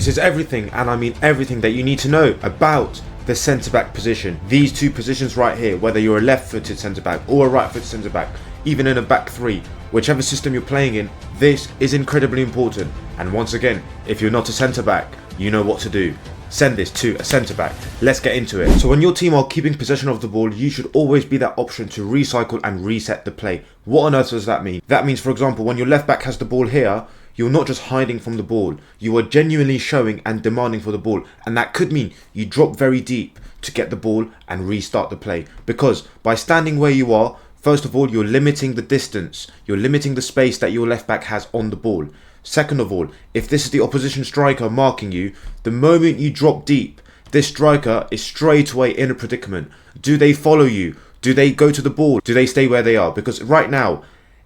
This is everything, and I mean everything, that you need to know about the centre-back position. These two positions right here, whether you're a left-footed centre-back or a right-footed centre-back, even in a back three, whichever system you're playing in, this is incredibly important. And once again, if you're not a centre-back, you know what to do. Send this to a centre-back. Let's get into it. So when your team are keeping possession of the ball, you should always be that option to recycle and reset the play. What on earth does that mean? That means, for example, when your left-back has the ball here, you're not just hiding from the ball. You are genuinely showing and demanding for the ball. And that could mean you drop very deep to get the ball and restart the play. Because by standing where you are, first of all, you're limiting the distance. You're limiting the space that your left back has on the ball. Second of all, if this is the opposition striker marking you, the moment you drop deep, this striker is straight away in a predicament. Do they follow you? Do they go to the ball? Do they stay where they are? Because right now,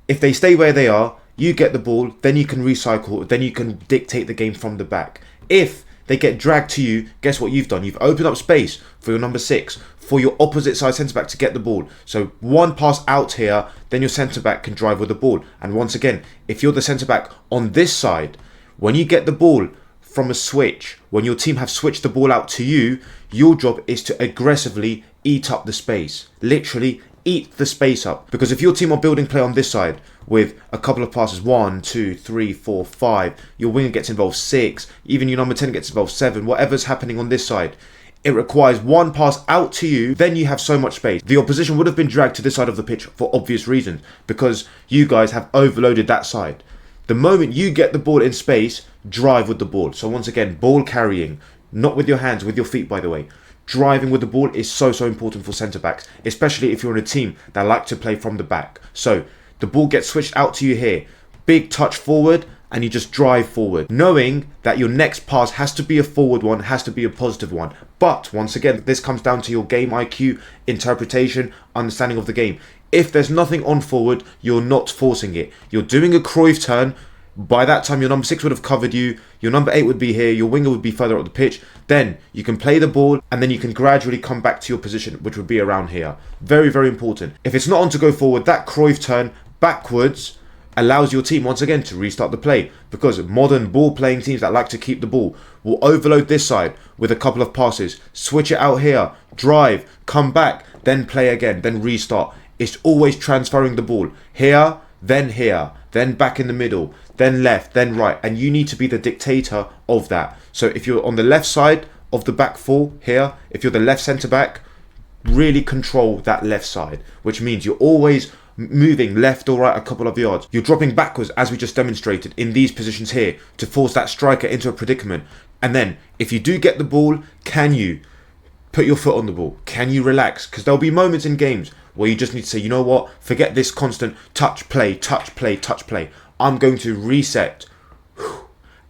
if they stay where they are, you get the ball, then you can recycle, then you can dictate the game from the back. If they get dragged to you, guess what you've done? You've opened up space for your number 6, for your opposite side centre-back to get the ball. So one pass out here, then your centre-back can drive with the ball. And once again, if you're the centre-back on this side, when you get the ball from a switch, when your team have switched the ball out to you, your job is to aggressively eat up the space. Literally eat the space up. Because if your team are building play on this side with a couple of passes, 1, 2, 3, 4, 5, your winger gets involved 6, even your number 10 gets involved 7, whatever's happening on this side, it requires one pass out to you, then you have so much space. The opposition would have been dragged to this side of the pitch for obvious reasons, because you guys have overloaded that side. The moment you get the ball in space, drive with the ball. So once again, ball carrying, not with your hands, with your feet, by the way. Driving with the ball is so important for centre-backs, especially if you're in a team that like to play from the back. So the ball gets switched out to you here, big touch forward, and you just drive forward, knowing that your next pass has to be a forward one, has to be a positive one. But once again, this comes down to your game IQ, interpretation, understanding of the game. If there's nothing on forward, you're not forcing it. You're doing a Cruyff turn. By that time, your number 6 would have covered you, your number 8 would be here, your winger would be further up the pitch. Then you can play the ball, and then you can gradually come back to your position, which would be around here. Very important. If it's not on to go forward, that Cruyff turn backwards allows your team once again to restart the play, because modern ball playing teams that like to keep the ball will overload this side with a couple of passes, switch it out here, drive, come back, then play again, then restart. It's always transferring the ball here, then back in the middle, then left, then right, and you need to be the dictator of that. So if you're on the left side of the back four here, if you're the left centre back, really control that left side, which means you're always moving left or right a couple of yards. You're dropping backwards, as we just demonstrated, in these positions here to force that striker into a predicament. And then if you do get the ball, can you put your foot on the ball? Can you relax? Because there'll be moments in games where you just need to say, you know what, forget this constant touch, play. I'm going to reset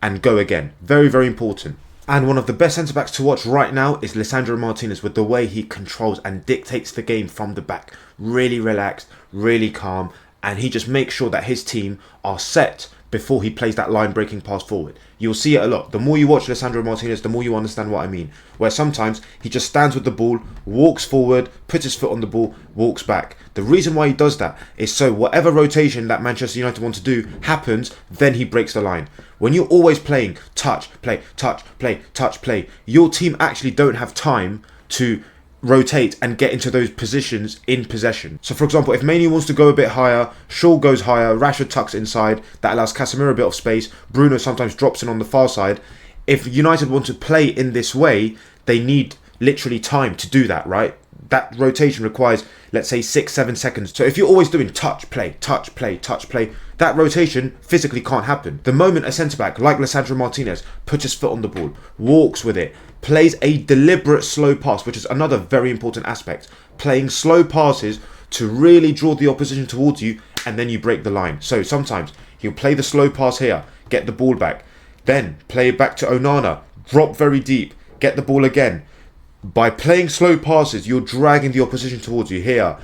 and go again. Very important. And one of the best centre-backs to watch right now is Lisandro Martinez, with the way he controls and dictates the game from the back. Really relaxed, really calm, and he just makes sure that his team are set before he plays that line-breaking pass forward. You'll see it a lot. The more you watch Lisandro Martinez, the more you understand what I mean. Where sometimes he just stands with the ball, walks forward, puts his foot on the ball, walks back. The reason why he does that is so whatever rotation that Manchester United want to do happens, then he breaks the line. When you're always playing touch, play, your team actually don't have time to rotate and get into those positions in possession. So for example, if Mane wants to go a bit higher, Shaw goes higher, Rashford tucks inside, that allows Casemiro a bit of space, Bruno sometimes drops in on the far side. If United want to play in this way, they need literally time to do that, right? That rotation requires, let's say, 6-7 seconds. So if you're always doing touch, play, that rotation physically can't happen. The moment a centre-back like Lisandro Martinez puts his foot on the ball, walks with it, plays a deliberate slow pass, which is another very important aspect, playing slow passes to really draw the opposition towards you, and then you break the line. So sometimes he'll play the slow pass here, get the ball back, then play it back to Onana, drop very deep, get the ball again. By playing slow passes, you're dragging the opposition towards you here.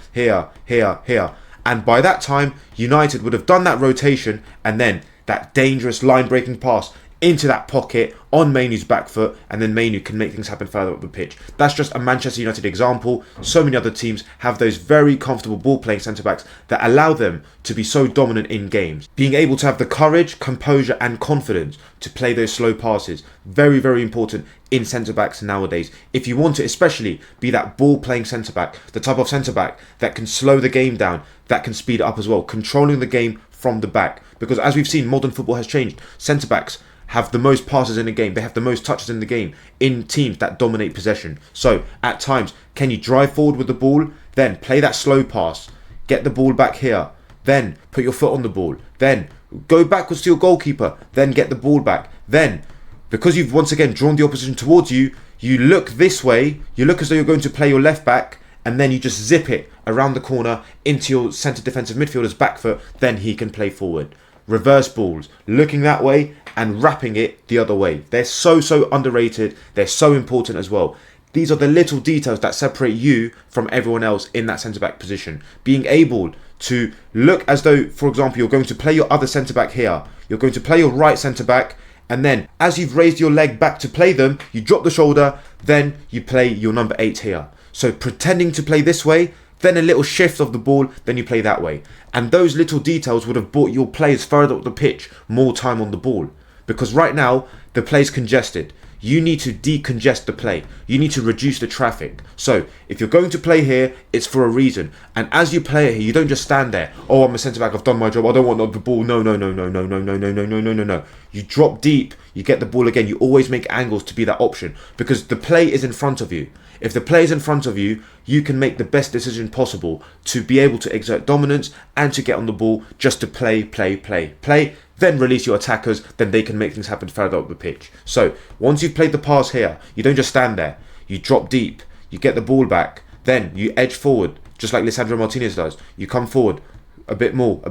And by that time, United would have done that rotation, and then that dangerous line-breaking pass into that pocket on Mainoo's back foot, and then Mainoo can make things happen further up the pitch. That's just a Manchester United example. So many other teams have those very comfortable ball playing centre-backs that allow them to be so dominant in games. Being able to have the courage, composure and confidence to play those slow passes, very, very important in centre-backs nowadays. If you want to especially be that ball playing centre-back, the type of centre-back that can slow the game down, that can speed it up as well, controlling the game from the back. Because as we've seen, modern football has changed. Centre-backs have the most passes in the game. They have the most touches in the game in teams that dominate possession. So at times, can you drive forward with the ball, then play that slow pass, get the ball back here, then put your foot on the ball, then go backwards to your goalkeeper, then get the ball back. Then, because you've once again drawn the opposition towards you, you look this way, you look as though you're going to play your left back, and then you just zip it around the corner into your centre defensive midfielder's back foot, then he can play forward. Reverse balls, looking that way and wrapping it the other way. They're so underrated. They're so important as well. These are the little details that separate you from everyone else in that centre-back position. Being able to look as though, for example, you're going to play your other centre-back here. You're going to play your right centre-back, and then as you've raised your leg back to play them, you drop the shoulder, then you play your number 8 here. So pretending to play this way, then a little shift of the ball, then you play that way. And those little details would have brought your players further up the pitch more time on the ball. Because right now, the play's congested. You need to decongest the play. You need to reduce the traffic. So, if you're going to play here, it's for a reason. And as you play it here, you don't just stand there. Oh, I'm a centre-back, I've done my job, I don't want the ball. No. You drop deep, you get the ball again. You always make angles to be that option. Because the play is in front of you. If the play is in front of you, you can make the best decision possible to be able to exert dominance and to get on the ball just to play, then release your attackers, then they can make things happen further up the pitch. So, once you've played the pass here, you don't just stand there. You drop deep, you get the ball back, then you edge forward, just like Lisandro Martinez does. You come forward a bit more,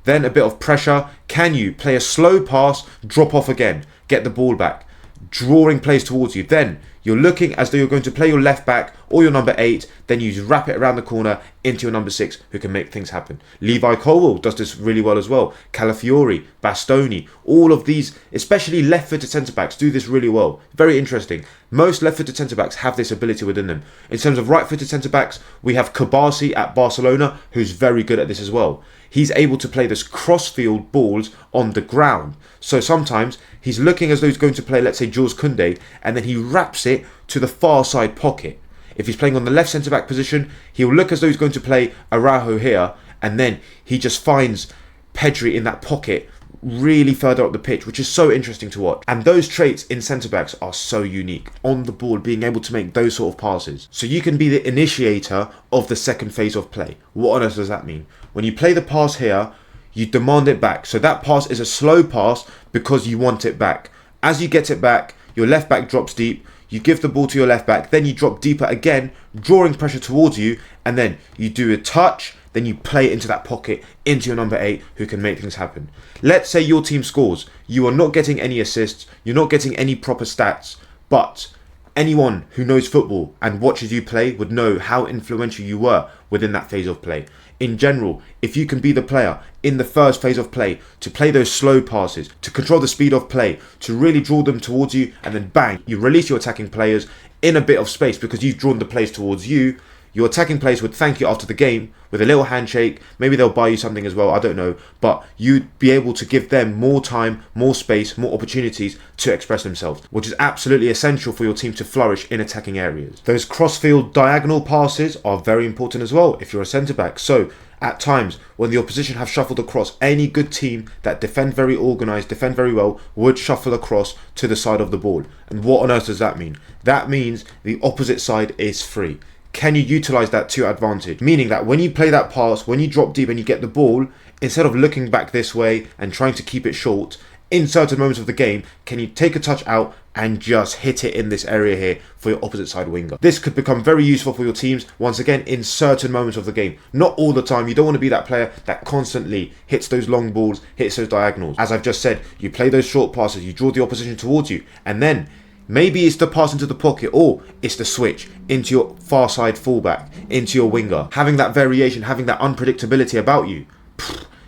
then a bit of pressure. Can you play a slow pass, drop off again, get the ball back, drawing players towards you. Then you're looking as though you're going to play your left back or your number 8, then you wrap it around the corner into your number 6 who can make things happen. Levi Colwill does this really well as well. Calafiori, Bastoni, all of these, especially left-footed centre-backs, do this really well. Very interesting. Most left-footed centre-backs have this ability within them. In terms of right-footed centre-backs, we have Kabasi at Barcelona, who's very good at this as well. He's able to play this cross-field balls on the ground. So sometimes he's looking as though he's going to play, let's say, Jules Koundé, and then he wraps it to the far side pocket. If he's playing on the left centre-back position, he'll look as though he's going to play Araujo here, and then he just finds Pedri in that pocket really further up the pitch, which is so interesting to watch. And those traits in centre-backs are so unique. On the ball, being able to make those sort of passes. So you can be the initiator of the second phase of play. What on earth does that mean? When you play the pass here, you demand it back. So that pass is a slow pass because you want it back. As you get it back, your left back drops deep. You give the ball to your left back, then you drop deeper again, drawing pressure towards you, and then you do a touch, then you play it into that pocket, into your number 8, who can make things happen. Let's say your team scores. You are not getting any assists, you're not getting any proper stats, but anyone who knows football and watches you play would know how influential you were within that phase of play. In general, if you can be the player in the first phase of play to play those slow passes, to control the speed of play, to really draw them towards you, and then bang, you release your attacking players in a bit of space because you've drawn the players towards you. Your attacking players would thank you after the game with a little handshake. Maybe they'll buy you something as well, I don't know. But you'd be able to give them more time, more space, more opportunities to express themselves, which is absolutely essential for your team to flourish in attacking areas. Those cross-field diagonal passes are very important as well if you're a centre-back. So at times, when the opposition have shuffled across, any good team that defend very organised, defend very well, would shuffle across to the side of the ball. And what on earth does that mean? That means the opposite side is free. Can you utilise that to your advantage? Meaning that when you play that pass, when you drop deep and you get the ball, instead of looking back this way and trying to keep it short, in certain moments of the game, can you take a touch out and just hit it in this area here for your opposite side winger? This could become very useful for your teams, once again, in certain moments of the game. Not all the time. You don't want to be that player that constantly hits those long balls, hits those diagonals. As I've just said, you play those short passes, you draw the opposition towards you, and then maybe it's the pass into the pocket, or it's the switch into your far side fullback, into your winger. Having that variation, having that unpredictability about you,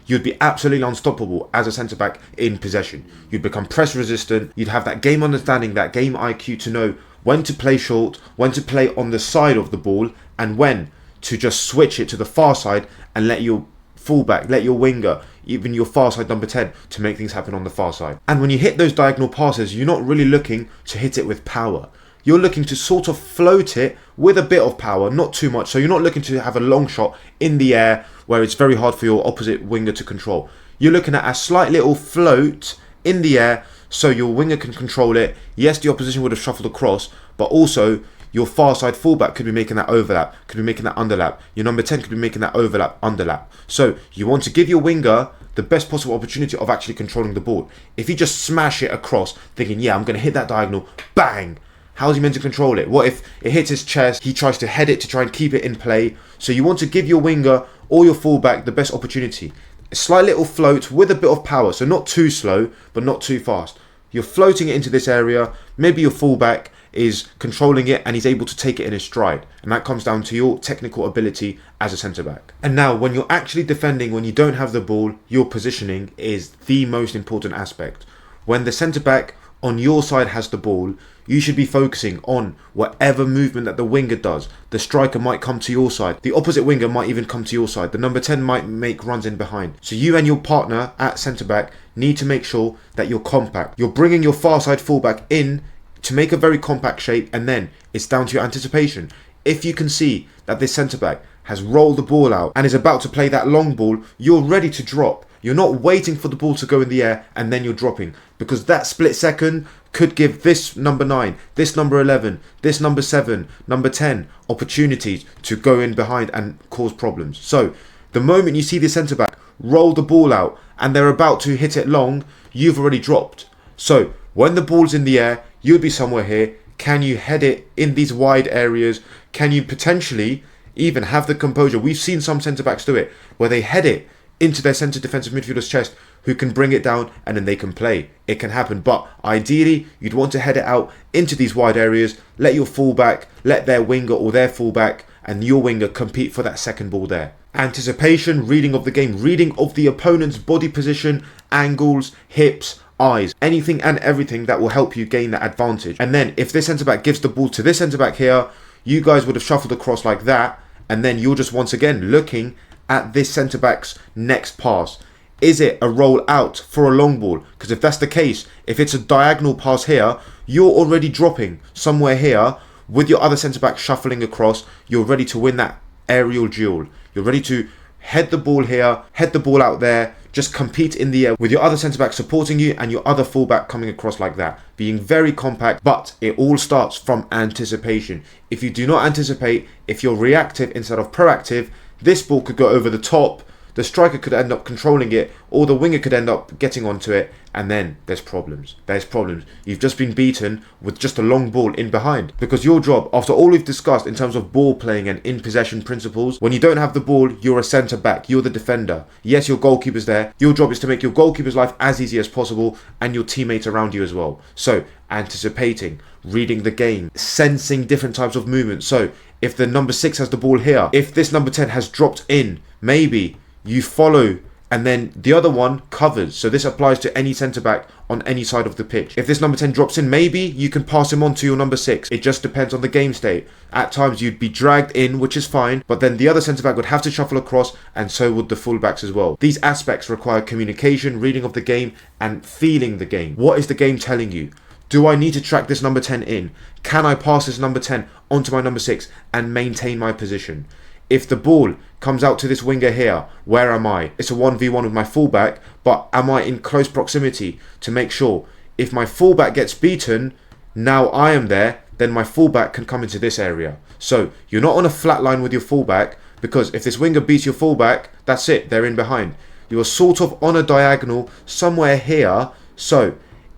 you'd be absolutely unstoppable as a centre-back in possession. You'd become press resistant, you'd have that game understanding, that game IQ to know when to play short, when to play on the side of the ball, and when to just switch it to the far side and let your fullback, let your winger, even your far side number 10 to make things happen on the far side. And when you hit those diagonal passes, you're not really looking to hit it with power. You're looking to sort of float it with a bit of power, not too much. So you're not looking to have a long shot in the air where it's very hard for your opposite winger to control. You're looking at a slight little float in the air so your winger can control it. Yes, the opposition would have shuffled across, but also your far side fullback could be making that overlap, could be making that underlap. Your number 10 could be making that overlap, underlap. So you want to give your winger the best possible opportunity of actually controlling the ball. If you just smash it across, thinking, yeah, I'm going to hit that diagonal, bang! How's he meant to control it? What if it hits his chest, he tries to head it to try and keep it in play? So you want to give your winger or your fullback the best opportunity. A slight little float with a bit of power, so not too slow, but not too fast. You're floating it into this area, maybe your fullback is controlling it and he's able to take it in his stride. And that comes down to your technical ability as a centre-back. And now, when you're actually defending, when you don't have the ball, your positioning is the most important aspect. When the centre-back on your side has the ball, you should be focusing on whatever movement that the winger does. The striker might come to your side. The opposite winger might even come to your side. The number 10 might make runs in behind. So you and your partner at centre-back need to make sure that you're compact. You're bringing your far side fullback in to make a very compact shape, and then it's down to your anticipation. If you can see that this centre-back has rolled the ball out and is about to play that long ball, you're ready to drop. You're not waiting for the ball to go in the air and then you're dropping, because that split second could give this number 9, this number 11, this number 7, number 10 opportunities to go in behind and cause problems. So the moment you see the centre-back roll the ball out and they're about to hit it long, you've already dropped. So when the ball's in the air, you'll be somewhere here. Can you head it in these wide areas? Can you potentially even have the composure? We've seen some centre-backs do it, where they head it into their centre defensive midfielder's chest, who can bring it down and then they can play. It can happen, but ideally you'd want to head it out into these wide areas, let your fullback, let their winger or their fullback and your winger compete for that second ball there. Anticipation, reading of the game, reading of the opponent's body position, angles, hips, eyes, anything and everything that will help you gain that advantage. And then if this centre-back gives the ball to this centre-back here, you guys would have shuffled across like that, and then you're just once again looking at this centre-back's next pass. Is it a roll out for a long ball? Because if that's the case, if it's a diagonal pass here, you're already dropping somewhere here with your other centre-back shuffling across. You're ready to win that aerial duel. You're ready to head the ball here, head the ball out there, just compete in the air with your other centre-back supporting you and your other full-back coming across like that. Being very compact, but it all starts from anticipation. If you do not anticipate, if you're reactive instead of proactive, this ball could go over the top, the striker could end up controlling it, or the winger could end up getting onto it, and then there's problems. There's problems. You've just been beaten with just a long ball in behind. Because your job, after all we've discussed in terms of ball playing and in possession principles, when you don't have the ball, you're a centre-back, you're the defender. Yes, your goalkeeper's there. Your job is to make your goalkeeper's life as easy as possible, and your teammates around you as well. So, anticipating, reading the game, sensing different types of movement. So, if the number 6 has the ball here, if this number 10 has dropped in, maybe you follow and then the other one covers. So this applies to any centre-back on any side of the pitch. If this number 10 drops in, maybe you can pass him on to your number 6. It just depends on the game state. At times you'd be dragged in, which is fine, but then the other centre-back would have to shuffle across, and so would the full-backs as well. These aspects require communication, reading of the game, and feeling the game. What is the game telling you? Do I need to track this number 10 in? Can I pass this number 10 onto my number 6 and maintain my position? If the ball comes out to this winger here, where am I? It's a 1v1 with my fullback, but am I in close proximity to make sure if my fullback gets beaten, now I am there, then my fullback can come into this area. So you're not on a flat line with your fullback, because if this winger beats your fullback, that's it, they're in behind. You're sort of on a diagonal somewhere here. So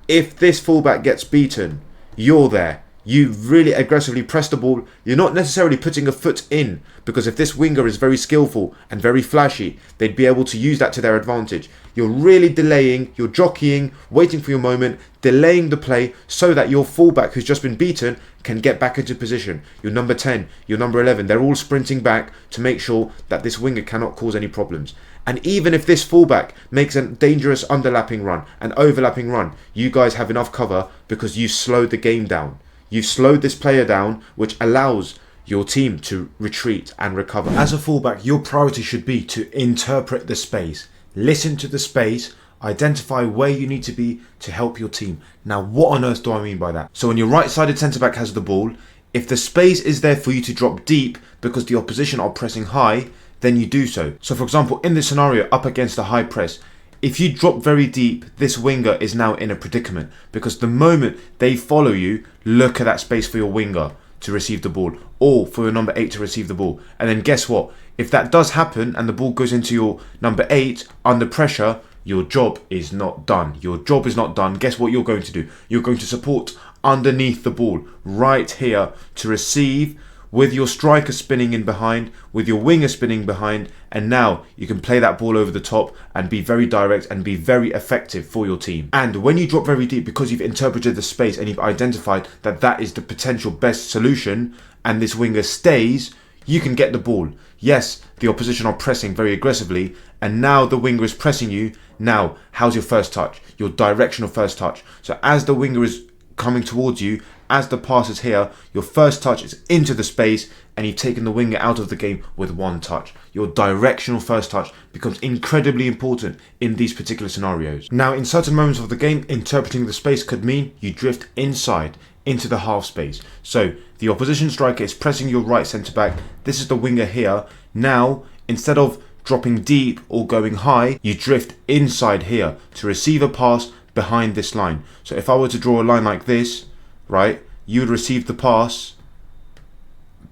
if this fullback gets beaten, you're there. You really aggressively press the ball. You're not necessarily putting a foot in, because if this winger is very skillful and very flashy, they'd be able to use that to their advantage. You're really delaying, you're jockeying, waiting for your moment, delaying the play so that your fullback who's just been beaten can get back into position. Your number 10, your number 11, they're all sprinting back to make sure that this winger cannot cause any problems. And even if this fullback makes a dangerous underlapping run, an overlapping run, you guys have enough cover because you slowed the game down. You've slowed this player down, which allows your team to retreat and recover. As a fullback, your priority should be to interpret the space. Listen to the space, identify where you need to be to help your team. Now, what on earth do I mean by that? So when your right-sided centre-back has the ball, if the space is there for you to drop deep because the opposition are pressing high, then you do so. So for example, in this scenario, up against a high press, if you drop very deep, this winger is now in a predicament because the moment they follow you, look at that space for your winger to receive the ball or for your number 8 to receive the ball. And then guess what? If that does happen and the ball goes into your number 8 under pressure, your job is not done. Your job is not done. Guess what you're going to do? You're going to support underneath the ball right here to receive with your striker spinning in behind, with your winger spinning behind, and now you can play that ball over the top and be very direct and be very effective for your team. And when you drop very deep, because you've interpreted the space and you've identified that that is the potential best solution and this winger stays, you can get the ball. Yes, the opposition are pressing very aggressively and now the winger is pressing you. Now, how's your first touch? Your directional first touch. So as the winger is coming towards you, as the pass is here, your first touch is into the space and you've taken the winger out of the game with one touch. Your directional first touch becomes incredibly important in these particular scenarios. Now, in certain moments of the game, interpreting the space could mean you drift inside into the half space. So the opposition striker is pressing your right centre back. This is the winger here. Now, instead of dropping deep or going high, you drift inside here to receive a pass behind this line. So if I were to draw a line like this, right, you would receive the pass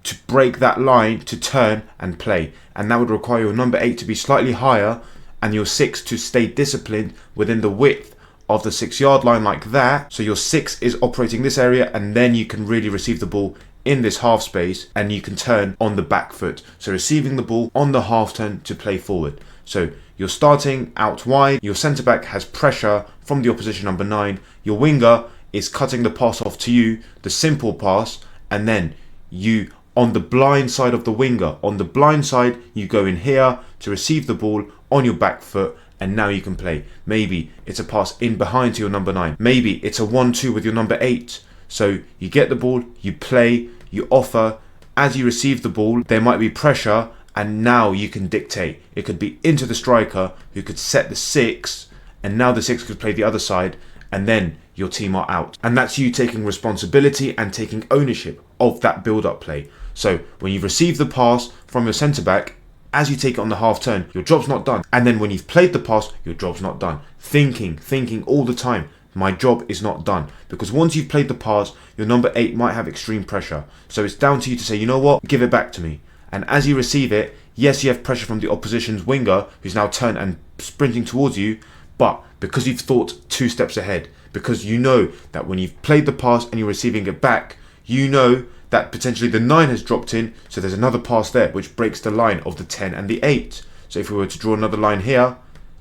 to break that line to turn and play, and that would require your number 8 to be slightly higher and your 6 to stay disciplined within the width of the 6-yard line like that. So your 6 is operating this area and then you can really receive the ball in this half space and you can turn on the back foot, so receiving the ball on the half turn to play forward. So you're starting out wide, your centre back has pressure from the opposition number 9, your winger is cutting the pass off to you, the simple pass, and then you on the blind side of the winger, on the blind side you go in here to receive the ball on your back foot, and now you can play. Maybe it's a pass in behind to your number 9, maybe it's a 1-2 with your number 8. So you get the ball, you play, you offer. As you receive the ball, there might be pressure and now you can dictate. It could be into the striker who could set the 6 and now the 6 could play the other side and then your team are out. And that's you taking responsibility and taking ownership of that build-up play. So when you've received the pass from your centre-back, as you take it on the half turn, your job's not done. And then when you've played the pass, your job's not done. Thinking all the time, my job is not done. Because once you've played the pass, your number 8 might have extreme pressure. So it's down to you to say, you know what, give it back to me. And as you receive it, yes, you have pressure from the opposition's winger, who's now turned and sprinting towards you, but because you've thought 2 steps ahead, because you know that when you've played the pass and you're receiving it back, you know that potentially the 9 has dropped in, so there's another pass there which breaks the line of the 10 and the 8. So if we were to draw another line here,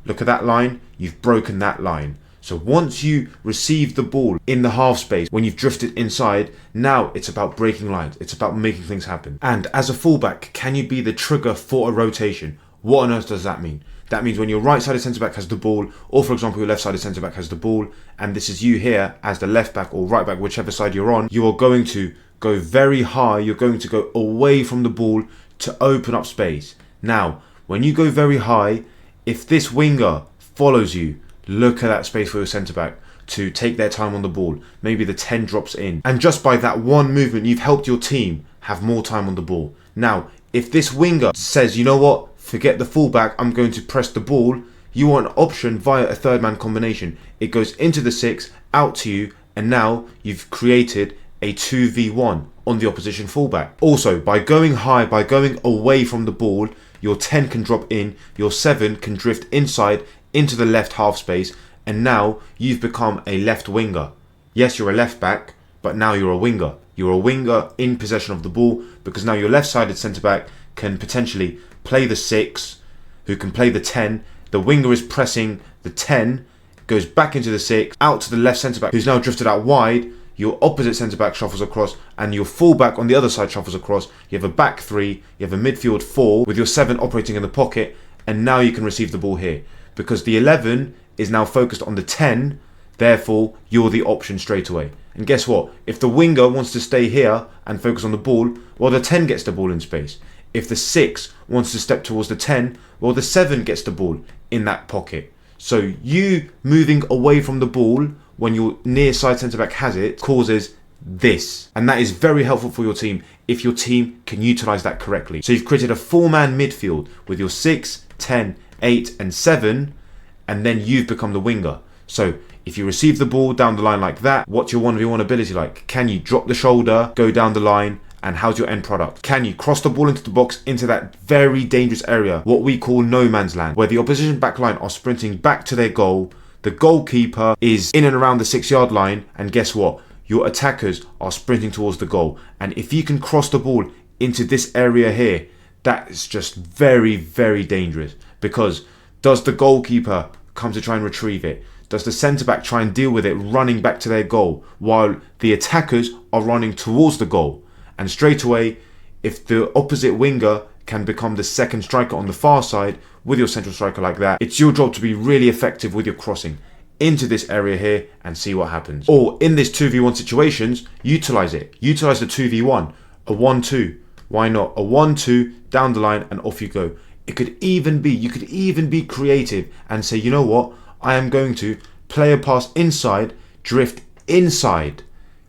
look at that line, you've broken that line. So once you receive the ball in the half space, when you've drifted inside, now it's about breaking lines. It's about making things happen. And as a fullback, can you be the trigger for a rotation? What on earth does that mean? That means when your right-sided centre-back has the ball, or for example your left-sided centre-back has the ball, and this is you here as the left-back or right-back, whichever side you're on, you are going to go very high, you're going to go away from the ball to open up space. Now, when you go very high, if this winger follows you, look at that space for your centre-back to take their time on the ball. Maybe the 10 drops in. And just by that one movement, you've helped your team have more time on the ball. Now, if this winger says, you know what, forget the fullback, I'm going to press the ball, you want an option via a third man combination. It goes into the 6, out to you, and now you've created a 2v1 on the opposition fullback. Also, by going high, by going away from the ball, your 10 can drop in, your 7 can drift inside into the left half space, and now you've become a left winger. Yes, you're a left back, but now you're a winger. You're a winger in possession of the ball because now your left-sided centre-back can potentially play the 6, who can play the 10. The winger is pressing the 10, goes back into the 6, out to the left centre-back, who's now drifted out wide. Your opposite centre-back shuffles across, and your full-back on the other side shuffles across. You have a back 3, you have a midfield 4, with your 7 operating in the pocket, and now you can receive the ball here. Because the 11 is now focused on the 10, therefore you're the option straight away. And guess what? If the winger wants to stay here and focus on the ball, well, the 10 gets the ball in space. If the 6 wants to step towards the 10, well, the 7 gets the ball in that pocket. So you moving away from the ball when your near side centre-back has it causes this. And that is very helpful for your team if your team can utilise that correctly. So you've created a 4-man midfield with your 6, 10, 8 and 7, and then you've become the winger. So if you receive the ball down the line like that, what's your 1v1 ability like? Can you drop the shoulder, go down the line, and how's your end product? Can you cross the ball into the box, into that very dangerous area, what we call no man's land, where the opposition back line are sprinting back to their goal, the goalkeeper is in and around the 6-yard line, and guess what? Your attackers are sprinting towards the goal. And if you can cross the ball into this area here, that is just very, very dangerous. Because does the goalkeeper come to try and retrieve it? Does the centre-back try and deal with it running back to their goal while the attackers are running towards the goal? And straight away, if the opposite winger can become the second striker on the far side with your central striker like that, it's your job to be really effective with your crossing into this area here and see what happens. Or in this 2v1 situations, utilise it. Utilise the 2v1, a 1-2. Why not? A 1-2 down the line and off you go. You could even be creative and say, you know what? I am going to play a pass inside, drift inside,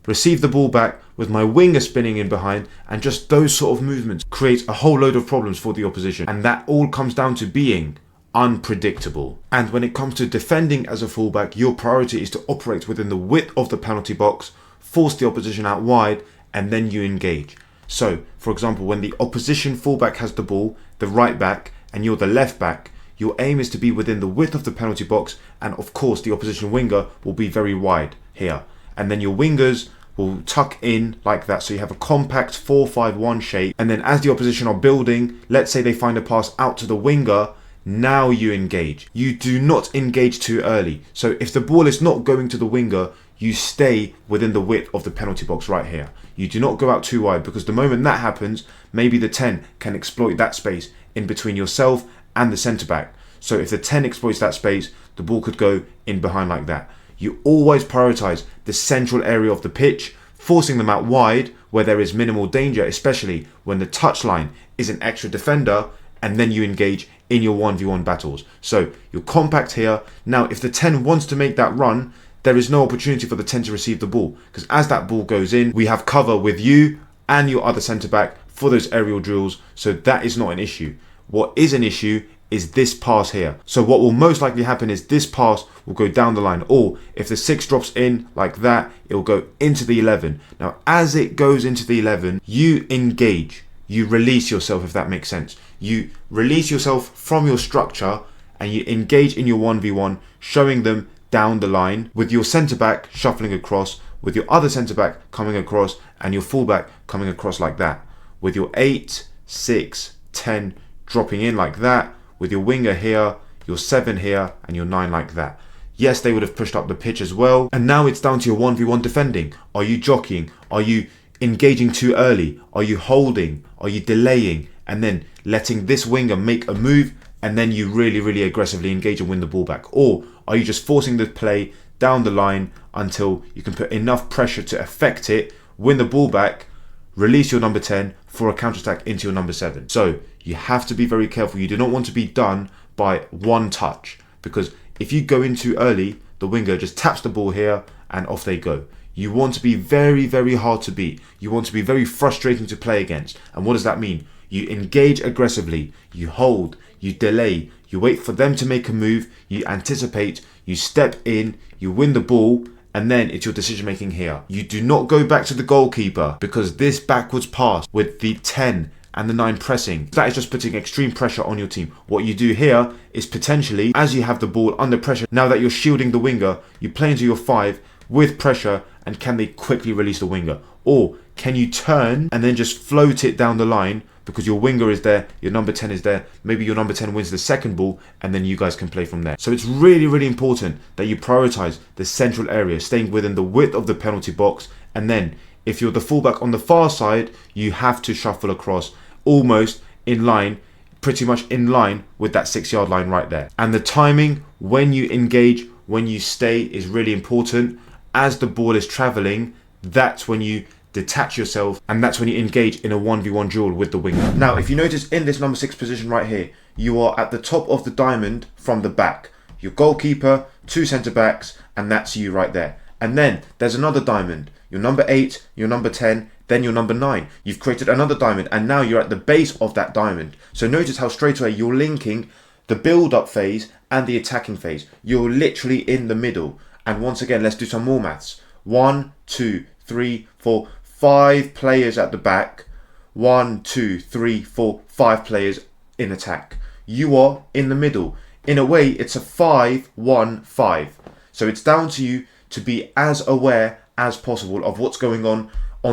receive the ball back with my winger spinning in behind, and just those sort of movements create a whole load of problems for the opposition. And that all comes down to being unpredictable. And when it comes to defending as a fullback, your priority is to operate within the width of the penalty box, force the opposition out wide, and then you engage. So, for example, when the opposition fullback has the ball, the right back, and you're the left back, your aim is to be within the width of the penalty box, and of course the opposition winger will be very wide here. And then your wingers will tuck in like that, so you have a compact 4-5-1 shape. And then as the opposition are building, let's say they find a pass out to the winger, now you engage. You do not engage too early. So if the ball is not going to the winger, you stay within the width of the penalty box right here. You do not go out too wide, because the moment that happens, maybe the 10 can exploit that space in between yourself and the centre back. So if the 10 exploits that space, the ball could go in behind like that. You always prioritise the central area of the pitch, forcing them out wide where there is minimal danger, especially when the touchline is an extra defender, and then you engage in your 1v1 battles. So you're compact here. Now if the 10 wants to make that run, there is no opportunity for the 10 to receive the ball, because as that ball goes in, we have cover with you and your other centre back for those aerial drills, so that is not an issue. What is an issue is this pass here. So what will most likely happen is this pass will go down the line, or if the 6 drops in like that, it will go into the 11. Now as it goes into the 11, you engage, you release yourself, if that makes sense. You release yourself from your structure and you engage in your 1v1, showing them down the line with your centre back shuffling across, with your other centre back coming across, and your full back coming across like that, with your 8, 6, 10 dropping in like that, with your winger here, your 7 here, and your 9 like that. Yes, they would have pushed up the pitch as well. And now it's down to your 1v1 defending. Are you jockeying? Are you engaging too early? Are you holding? Are you delaying? And then letting this winger make a move, and then you really aggressively engage and win the ball back? Or are you just forcing the play down the line until you can put enough pressure to affect it, win the ball back, release your number 10 for a counter-attack into your number 7? So you have to be very careful. You do not want to be done by one touch, because if you go in too early, the winger just taps the ball here and off they go. You want to be very hard to beat. You want to be very frustrating to play against. And what does that mean? You engage aggressively, you hold, you delay, you wait for them to make a move, you anticipate, you step in, you win the ball, and then it's your decision making here. You do not go back to the goalkeeper, because this backwards pass with the 10 and the 9 pressing, that is just putting extreme pressure on your team. What you do here is potentially, as you have the ball under pressure, now that you're shielding the winger, you play into your 5 with pressure, and can they quickly release the winger? Or can you turn and then just float it down the line, because your winger is there, your number 10 is there, maybe your number 10 wins the second ball, and then you guys can play from there. So it's really important that you prioritize the central area, staying within the width of the penalty box, and then if you're the fullback on the far side, you have to shuffle across almost in line, pretty much in line with that 6-yard line right there. And the timing when you engage, when you stay, is really important. As the ball is traveling, that's when you detach yourself, and that's when you engage in a 1v1 duel with the winger. Now, if you notice in this number 6 position right here, you are at the top of the diamond from the back. Your goalkeeper, 2 centre backs, and that's you right there. And then there's another diamond, your number 8, your number 10, then your number 9. You've created another diamond, and now you're at the base of that diamond. So notice how straight away you're linking the build-up phase and the attacking phase. You're literally in the middle. And once again, let's do some more maths. 1, 2, 3, 4, 5 players at the back. 1, 2, 3, 4, 5 players in attack. You are in the middle. In a way, it's a 5-1-5. So it's down to you to be as aware as possible of what's going on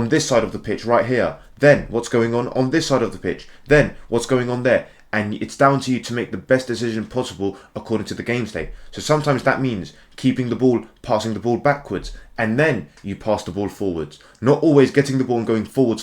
this side of the pitch right here. Then what's going on this side of the pitch. Then what's going on there. And it's down to you to make the best decision possible according to the game state. So sometimes that means keeping the ball, passing the ball backwards, and then you pass the ball forwards. Not always getting the ball and going forwards,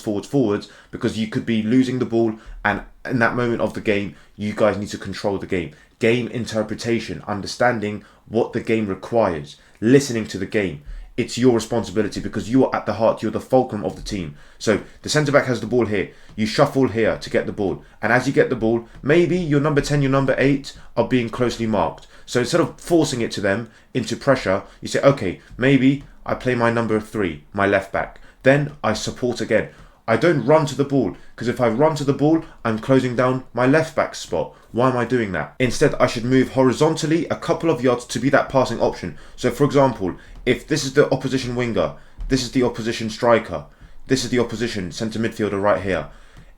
because you could be losing the ball, and in that moment of the game, you guys need to control the game. Game interpretation, understanding what the game requires, listening to the game. It's your responsibility because you are at the heart, you're the fulcrum of the team. So the centre-back has the ball here. You shuffle here to get the ball. And as you get the ball, maybe your number 10, your number 8 are being closely marked. So instead of forcing it to them into pressure, you say, okay, maybe I play my number 3, my left back. Then I support again. I don't run to the ball, because if I run to the ball, I'm closing down my left back spot. Why am I doing that? Instead, I should move horizontally a couple of yards to be that passing option. So for example, if this is the opposition winger, this is the opposition striker, this is the opposition centre midfielder right here.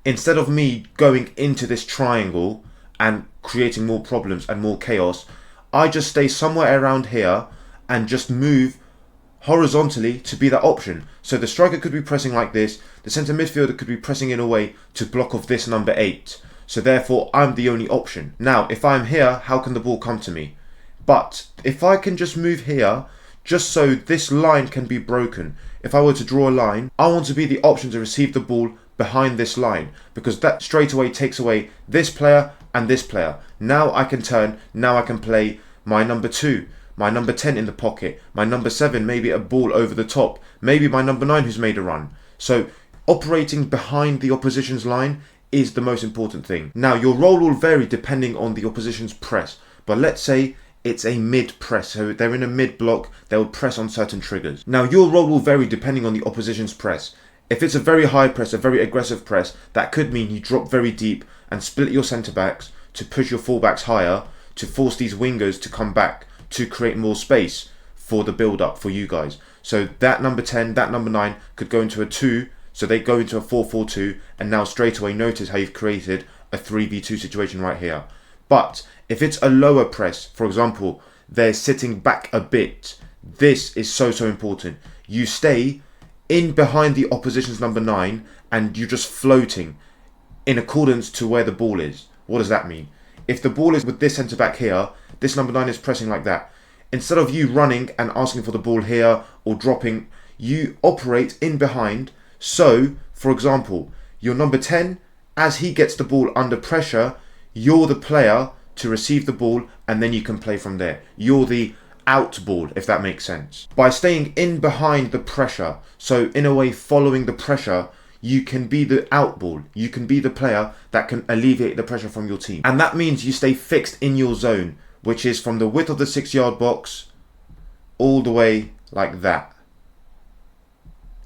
Instead of me going into this triangle and creating more problems and more chaos, I just stay somewhere around here and just move horizontally to be that option. So the striker could be pressing like this, the centre midfielder could be pressing in a way to block off this number 8. So therefore I'm the only option. Now if I'm here, how can the ball come to me? But if I can just move here, just so this line can be broken. If I were to draw a line, I want to be the option to receive the ball behind this line, because that straight away takes away this player and this player. Now I can turn, now I can play my number 2, my number 10 in the pocket, my number 7, maybe a ball over the top, maybe my number 9 who's made a run. So operating behind the opposition's line is the most important thing. Now your role will vary depending on the opposition's press, but let's say it's a mid press, so they're in a mid block, they'll press on certain triggers. Now your role will vary depending on the opposition's press. If it's a very high press, a very aggressive press, that could mean you drop very deep and split your centre backs to push your fullbacks higher, to force these wingers to come back, to create more space for the build up for you guys. So that number 10, that number 9 could go into a 2, so they go into a 4-4-2, and now straight away notice how you've created a 3v2 situation right here. But if it's a lower press, for example, they're sitting back a bit, this is so important. You stay in behind the opposition's number 9 and you're just floating in accordance to where the ball is. What does that mean? If the ball is with this centre back here, this number 9 is pressing like that. Instead of you running and asking for the ball here or dropping, you operate in behind. So, for example, your number 10, as he gets the ball under pressure, you're the player to receive the ball and then you can play from there. You're the out ball, if that makes sense. By staying in behind the pressure, so in a way following the pressure, you can be the out ball. You can be the player that can alleviate the pressure from your team. And that means you stay fixed in your zone, which is from the width of the 6-yard box all the way like that.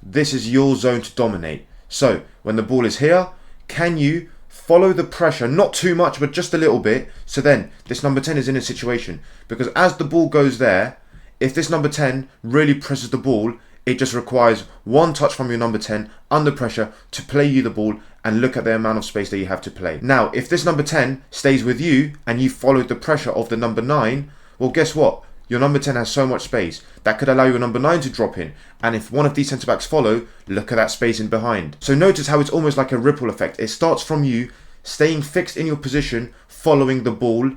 This is your zone to dominate. So when the ball is here, can you follow the pressure, not too much, but just a little bit. So then this number 10 is in a situation, because as the ball goes there, if this number 10 really presses the ball, it just requires one touch from your number 10 under pressure to play you the ball and look at the amount of space that you have to play. Now, if this number 10 stays with you and you followed the pressure of the number 9, well, guess what? Your number 10 has so much space that could allow your number 9 to drop in. And if one of these centre backs follow, look at that space in behind. So notice how it's almost like a ripple effect. It starts from you staying fixed in your position, following the ball,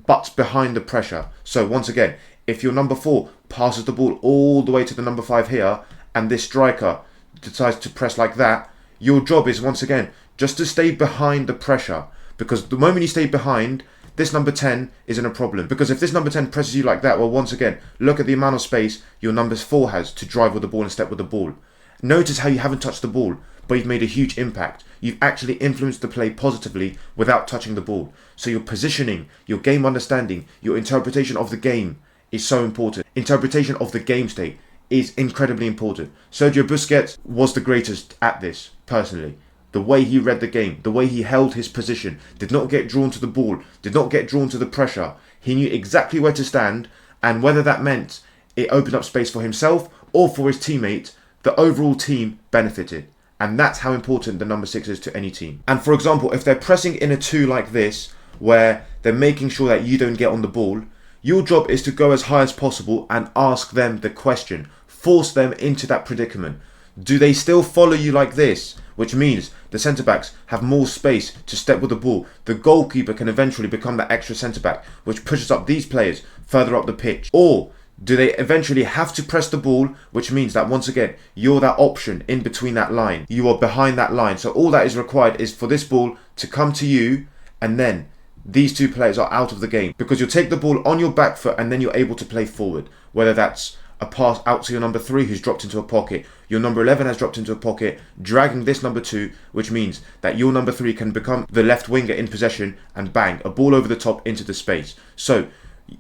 but behind the pressure. So once again, if your number 4 passes the ball all the way to the number 5 here, and this striker decides to press like that, your job is once again just to stay behind the pressure. because the moment you stay behind, this number 10 isn't a problem. Because if this number 10 presses you like that, well, once again, look at the amount of space your number 4 has to drive with the ball and step with the ball. Notice how you haven't touched the ball, but you've made a huge impact. You've actually influenced the play positively without touching the ball. So your positioning, your game understanding, your interpretation of the game is so important. Interpretation of the game state is incredibly important. Sergio Busquets was the greatest at this, personally. The way he read the game, the way he held his position, did not get drawn to the ball, did not get drawn to the pressure. He knew exactly where to stand, and whether that meant it opened up space for himself or for his teammate, the overall team benefited. And that's how important the number 6 is to any team. And for example, if they're pressing in a 2 like this, where they're making sure that you don't get on the ball, your job is to go as high as possible and ask them the question. Force them into that predicament. Do they still follow you like this? Which means the centre-backs have more space to step with the ball. The goalkeeper can eventually become that extra centre-back, which pushes up these players further up the pitch. Or do they eventually have to press the ball, which means that once again, you're that option in between that line. You are behind that line. So all that is required is for this ball to come to you, and then these two players are out of the game. Because you'll take the ball on your back foot and then you're able to play forward. Whether that's a pass out to your number 3 who's dropped into a pocket. Your number 11 has dropped into a pocket, dragging this number 2, which means that your number 3 can become the left winger in possession and bang, a ball over the top into the space. So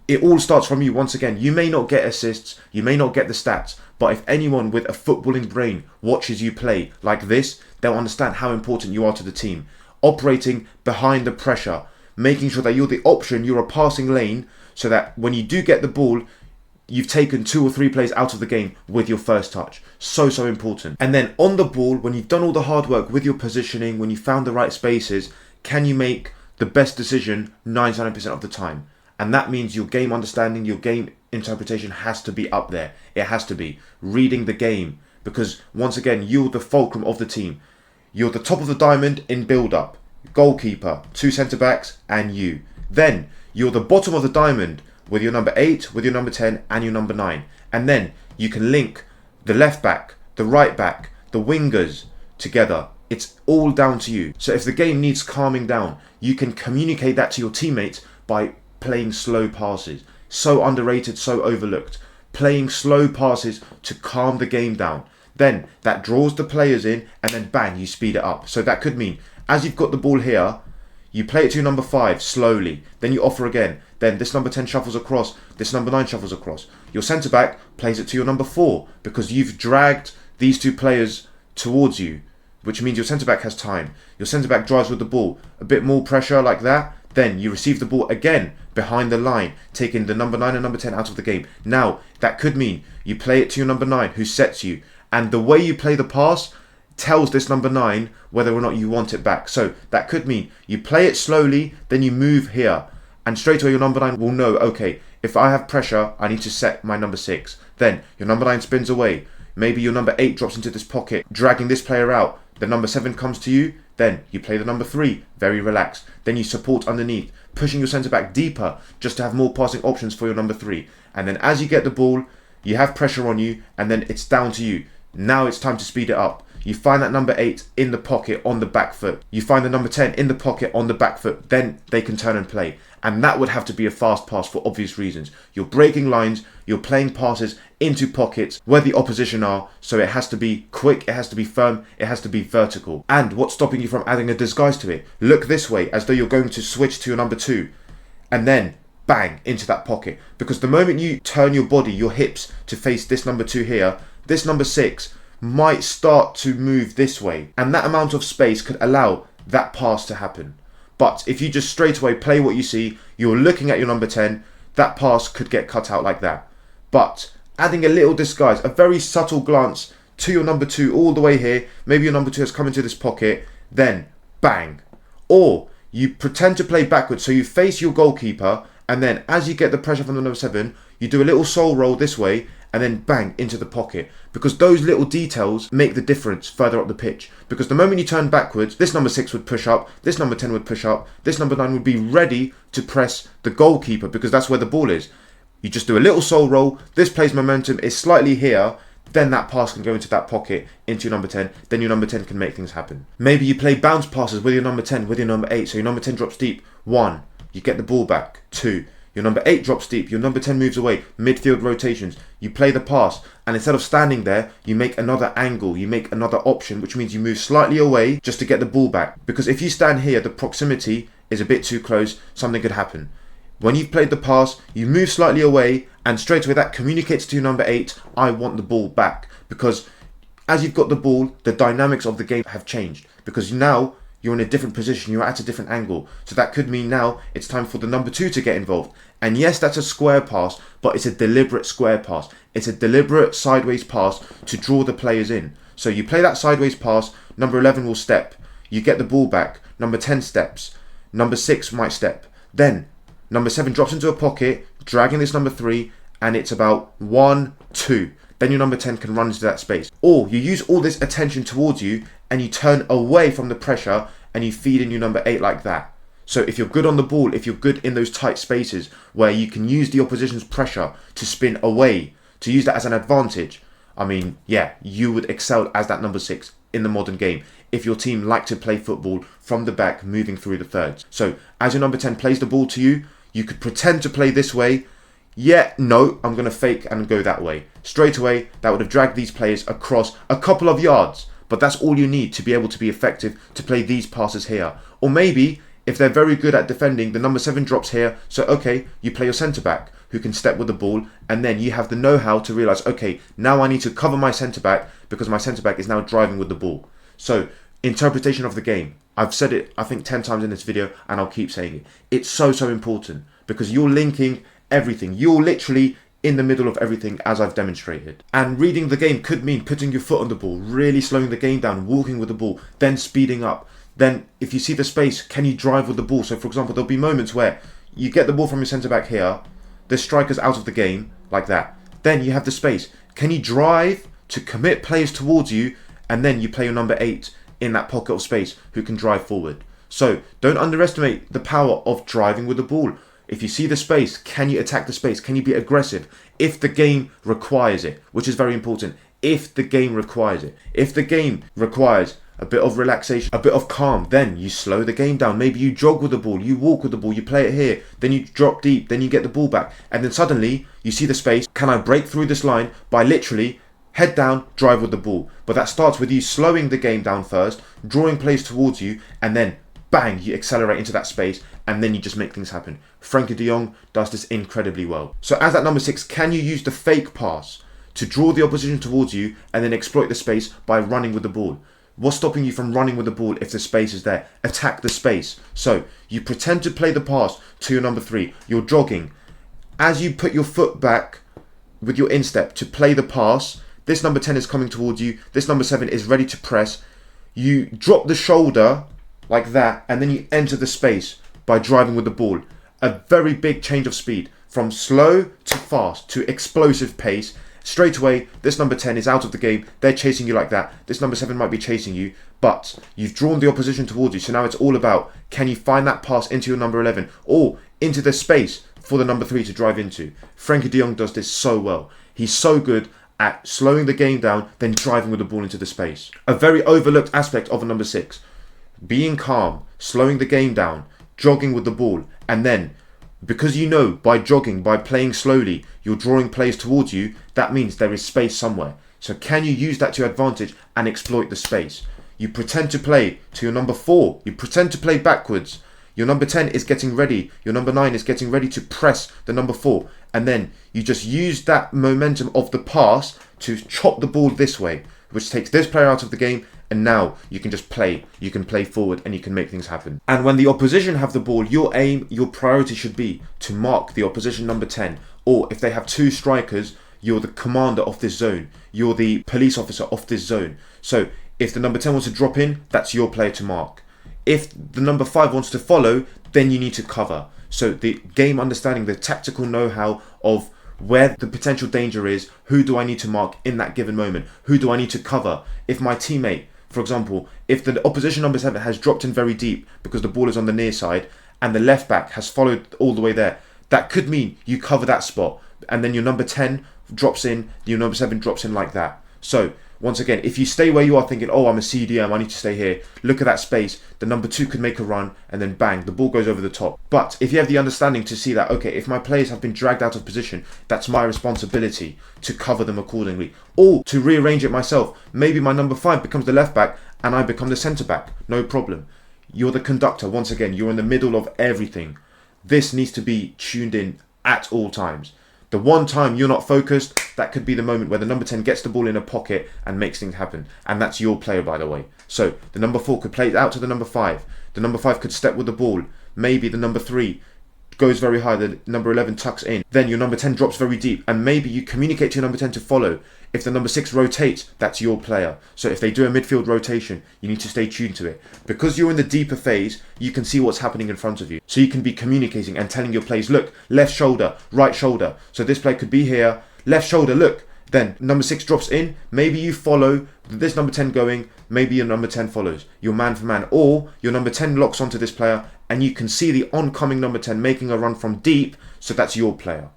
it all starts from you once again. You may not get assists, you may not get the stats, but if anyone with a footballing brain watches you play like this, they'll understand how important you are to the team. Operating behind the pressure, making sure that you're the option, you're a passing lane, so that when you do get the ball, you've taken 2 or 3 plays out of the game with your first touch. So important. And then on the ball, when you've done all the hard work with your positioning, when you found the right spaces, can you make the best decision 99% of the time? And that means your game understanding, your game interpretation has to be up there. It has to be. Reading the game. Because once again, you're the fulcrum of the team. You're the top of the diamond in build-up. Goalkeeper, 2 centre-backs, and you. Then, you're the bottom of the diamond with your number 8, with your number 10 and your number 9. And then you can link the left back, the right back, the wingers together. It's all down to you. So if the game needs calming down, you can communicate that to your teammates by playing slow passes. So underrated, so overlooked. Playing slow passes to calm the game down. Then that draws the players in and then bang, you speed it up. So that could mean, as you've got the ball here, you play it to your number 5 slowly, then you offer again, then this number 10 shuffles across, this number 9 shuffles across. Your centre-back plays it to your number 4 because you've dragged these 2 players towards you, which means your centre-back has time. Your centre-back drives with the ball, a bit more pressure like that, then you receive the ball again behind the line, taking the number 9 and number 10 out of the game. Now, that could mean you play it to your number 9 who sets you, and the way you play the pass tells this number 9 whether or not you want it back. So that could mean you play it slowly, then you move here, and straight away your number 9 will know, okay, if I have pressure, I need to set my number 6. Then your number 9 spins away. Maybe your number 8 drops into this pocket, dragging this player out. The number 7 comes to you, then you play the number 3, very relaxed. Then you support underneath, pushing your centre-back deeper just to have more passing options for your number 3. And then as you get the ball, you have pressure on you, and then it's down to you. Now it's time to speed it up. You find that number 8 in the pocket on the back foot. You find the number 10 in the pocket on the back foot. Then they can turn and play. And that would have to be a fast pass for obvious reasons. You're breaking lines. You're playing passes into pockets where the opposition are. So it has to be quick. It has to be firm. It has to be vertical. And what's stopping you from adding a disguise to it? Look this way as though you're going to switch to your number 2. And then bang into that pocket. Because the moment you turn your body, your hips to face this number 2 here, this number 6 might start to move this way, and that amount of space could allow that pass to happen. But if you just straight away play what you see, you're looking at your number 10, that pass could get cut out like that. But adding a little disguise, a very subtle glance to your number 2 all the way here, maybe your number 2 has come into this pocket, then bang. Or you pretend to play backwards, so you face your goalkeeper, and then as you get the pressure from the number 7, you do a little soul roll this way, and then bang into the pocket. Because those little details make the difference further up the pitch. Because the moment you turn backwards, this number 6 would push up, this number 10 would push up, this number 9 would be ready to press the goalkeeper because that's where the ball is. You just do a little soul roll, this play's momentum is slightly here, then that pass can go into that pocket, into your number 10, then your number 10 can make things happen. Maybe you play bounce passes with your number 10, with your number 8, so your number 10 drops deep, 1, you get the ball back, 2, your number 8 drops deep, your number 10 moves away, midfield rotations, you play the pass, and instead of standing there, you make another angle, you make another option, which means you move slightly away just to get the ball back. Because if you stand here, the proximity is a bit too close, something could happen. When you've played the pass, you move slightly away, and straight away that communicates to your number 8, I want the ball back. Because as you've got the ball, the dynamics of the game have changed. Because now you're in a different position, you're at a different angle. So that could mean now it's time for the number 2 to get involved. And yes, that's a square pass, but it's a deliberate square pass. It's a deliberate sideways pass to draw the players in. So you play that sideways pass, number 11 will step. You get the ball back, number 10 steps. Number 6 might step. Then number 7 drops into a pocket, dragging this number 3, and it's about 1, 2. Then your number 10 can run into that space. Or you use all this attention towards you and you turn away from the pressure and you feed in your number 8 like that. So if you're good on the ball, if you're good in those tight spaces where you can use the opposition's pressure to spin away, to use that as an advantage, I mean, yeah, you would excel as that number 6 in the modern game if your team like to play football from the back, moving through the thirds. So as your number 10 plays the ball to you, you could pretend to play this way. Yeah, no, I'm going to fake and go that way. Straight away, that would have dragged these players across a couple of yards. But that's all you need to be able to be effective to play these passes here. Or maybe, if they're very good at defending, the number 7 drops here. So, okay, you play your centre-back who can step with the ball. And then you have the know-how to realise, okay, now I need to cover my centre-back because my centre-back is now driving with the ball. So, interpretation of the game. I've said it, I think, 10 times in this video, and I'll keep saying it. It's so important because you're linking everything. You're literally in the middle of everything, as I've demonstrated. And reading the game could mean putting your foot on the ball, really slowing the game down, walking with the ball, then speeding up. Then if you see the space, can you drive with the ball? So for example, there'll be moments where you get the ball from your centre-back here, the striker's out of the game, like that. Then you have the space. Can you drive to commit players towards you, and then you play your number 8 in that pocket of space who can drive forward. So don't underestimate the power of driving with the ball. If you see the space, can you attack the space? Can you be aggressive? If the game requires it, which is very important. If the game requires it. If the game requires a bit of relaxation, a bit of calm, then you slow the game down. Maybe you jog with the ball, you walk with the ball, you play it here, then you drop deep, then you get the ball back. And then suddenly, you see the space. Can I break through this line by literally head down, drive with the ball? But that starts with you slowing the game down first, drawing plays towards you, and then bang, you accelerate into that space, and then you just make things happen. Frankie de Jong does this incredibly well. So as that number 6, can you use the fake pass to draw the opposition towards you and then exploit the space by running with the ball? What's stopping you from running with the ball if the space is there? Attack the space. So you pretend to play the pass to your number 3. You're jogging. As you put your foot back with your instep to play the pass, this number 10 is coming towards you. This number 7 is ready to press. You drop the shoulder like that, and then you enter the space by driving with the ball. A very big change of speed from slow to fast to explosive pace. Straight away, this number 10 is out of the game. They're chasing you like that. This number 7 might be chasing you, but you've drawn the opposition towards you. So now it's all about, can you find that pass into your number 11 or into the space for the number 3 to drive into? Frankie de Jong does this so well. He's so good at slowing the game down, then driving with the ball into the space. A very overlooked aspect of a number 6. Being calm, slowing the game down, jogging with the ball, and then, because you know by jogging, by playing slowly, you're drawing players towards you, that means there is space somewhere. So can you use that to your advantage and exploit the space? You pretend to play to your number 4, you pretend to play backwards, your number 10 is getting ready, your number 9 is getting ready to press the number 4, and then you just use that momentum of the pass to chop the ball this way, which takes this player out of the game, and now you can just play. You can play forward and you can make things happen. And when the opposition have the ball, your aim, your priority should be to mark the opposition number 10. Or if they have 2 strikers, you're the commander of this zone. You're the police officer of this zone. So if the number 10 wants to drop in, that's your player to mark. If the number 5 wants to follow, then you need to cover. So the game understanding, the tactical know-how of where the potential danger is, who do I need to mark in that given moment? Who do I need to cover? If my teammate, for example, if the opposition number 7 has dropped in very deep because the ball is on the near side and the left back has followed all the way there, that could mean you cover that spot and then your number 10 drops in, your number 7 drops in like that. So once again, if you stay where you are thinking, oh, I'm a CDM, I need to stay here, look at that space, the number 2 could make a run, and then bang, the ball goes over the top. But if you have the understanding to see that, okay, if my players have been dragged out of position, that's my responsibility to cover them accordingly, or to rearrange it myself. Maybe my number 5 becomes the left back and I become the centre back, no problem. You're the conductor. Once again, you're in the middle of everything. This needs to be tuned in at all times. The one time you're not focused, that could be the moment where the number 10 gets the ball in a pocket and makes things happen. And that's your player, by the way. So the number 4 could play it out to the number 5. The number 5 could step with the ball. Maybe the number 3 goes very high, the number 11 tucks in. Then your number 10 drops very deep. And maybe you communicate to your number 10 to follow. If the number 6 rotates, that's your player. So if they do a midfield rotation, you need to stay tuned to it. Because you're in the deeper phase, you can see what's happening in front of you. So you can be communicating and telling your players, look, left shoulder, right shoulder. So this player could be here, left shoulder, look. Then number 6 drops in, maybe you follow this number 10 going, maybe your number 10 follows. You're man for man. Or your number 10 locks onto this player and you can see the oncoming number 10 making a run from deep, so that's your player.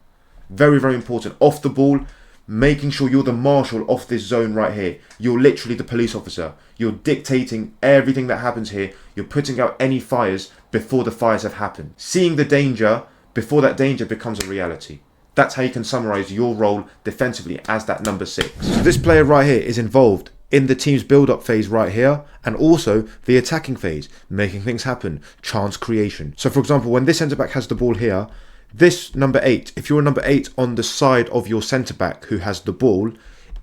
Very, very important. Off the ball, making sure you're the marshal of this zone right here. You're literally the police officer. You're dictating everything that happens here. You're putting out any fires before the fires have happened. Seeing the danger before that danger becomes a reality. That's how you can summarise your role defensively as that number 6. So this player right here is involved in the team's build-up phase right here, and also the attacking phase, making things happen, chance creation. So for example, when this centre-back has the ball here, this number 8, if you're a number 8 on the side of your centre-back who has the ball,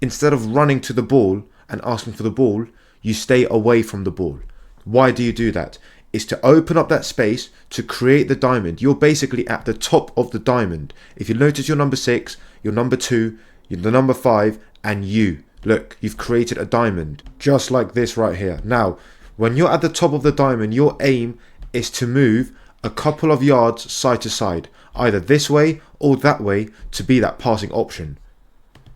instead of running to the ball and asking for the ball, you stay away from the ball. Why do you do that? It's to open up that space to create the diamond. You're basically at the top of the diamond. If you notice your number 6, your number 2, the number 5, and you. Look, you've created a diamond, just like this right here. Now, when you're at the top of the diamond, your aim is to move a couple of yards side to side, either this way or that way, to be that passing option.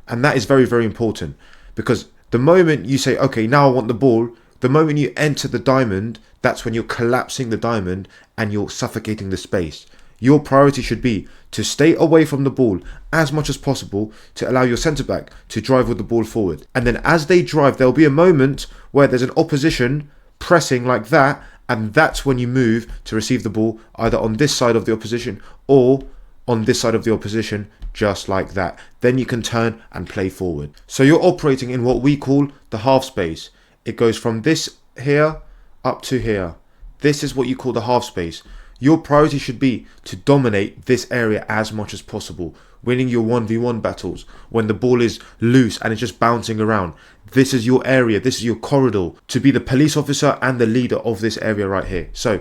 And that is very, very important, because the moment you say, okay, now I want the ball, the moment you enter the diamond, that's when you're collapsing the diamond and you're suffocating the space. Your priority should be to stay away from the ball as much as possible to allow your centre-back to drive with the ball forward. And then as they drive, there'll be a moment where there's an opposition pressing like that, and that's when you move to receive the ball either on this side of the opposition or on this side of the opposition, just like that. Then you can turn and play forward. So you're operating in what we call the half space. It goes from this here up to here. This is what you call the half space. Your priority should be to dominate this area as much as possible, winning your 1v1 battles when the ball is loose and it's just bouncing around. This is your area, this is your corridor, to be the police officer and the leader of this area right here. So,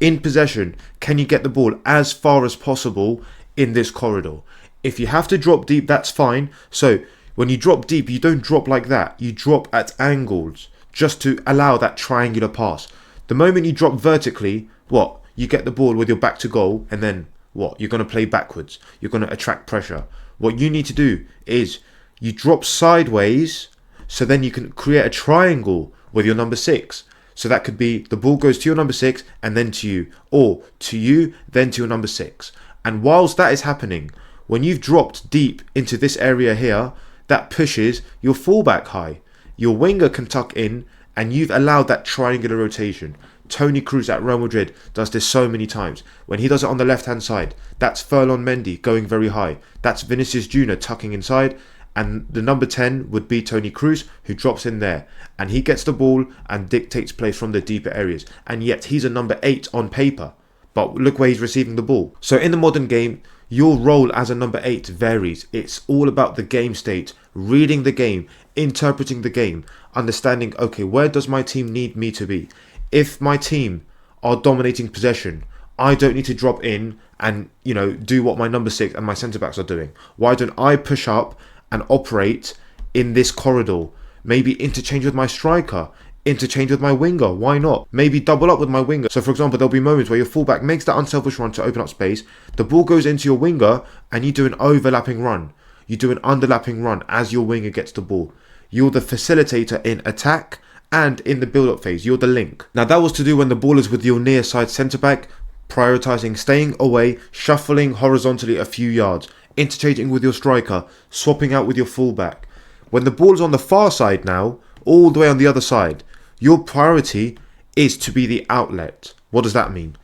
in possession, can you get the ball as far as possible in this corridor? If you have to drop deep, that's fine. So, when you drop deep, you don't drop like that. You drop at angles, just to allow that triangular pass. The moment you drop vertically, what? You get the ball with your back to goal, and then what? You're going to play backwards. You're going to attract pressure. What you need to do is you drop sideways, so then you can create a triangle with your number 6. So that could be the ball goes to your number 6 and then to you, or to you, then to your number 6. And whilst that is happening, when you've dropped deep into this area here, that pushes your fullback high. Your winger can tuck in, and you've allowed that triangular rotation. Toni Kroos at Real Madrid does this so many times. When he does it on the left-hand side, that's Ferland Mendy going very high. That's Vinicius Jr. tucking inside. And the number 10 would be Toni Kroos, who drops in there. And he gets the ball and dictates play from the deeper areas. And yet he's a number 8 on paper. But look where he's receiving the ball. So in the modern game, your role as a number 8 varies. It's all about the game state, reading the game, interpreting the game, understanding, okay, where does my team need me to be? If my team are dominating possession, I don't need to drop in and, do what my number 6 and my centre-backs are doing. Why don't I push up and operate in this corridor? Maybe interchange with my striker, interchange with my winger. Why not? Maybe double up with my winger. So for example, there'll be moments where your fullback makes that unselfish run to open up space. The ball goes into your winger and you do an overlapping run. You do an underlapping run as your winger gets the ball. You're the facilitator in attack and in the build-up phase. You're the link. Now that was to do when the ball is with your near side centre-back, prioritising staying away, shuffling horizontally a few yards, interchanging with your striker, swapping out with your fullback. When the ball's on the far side now, all the way on the other side, your priority is to be the outlet. What does that mean?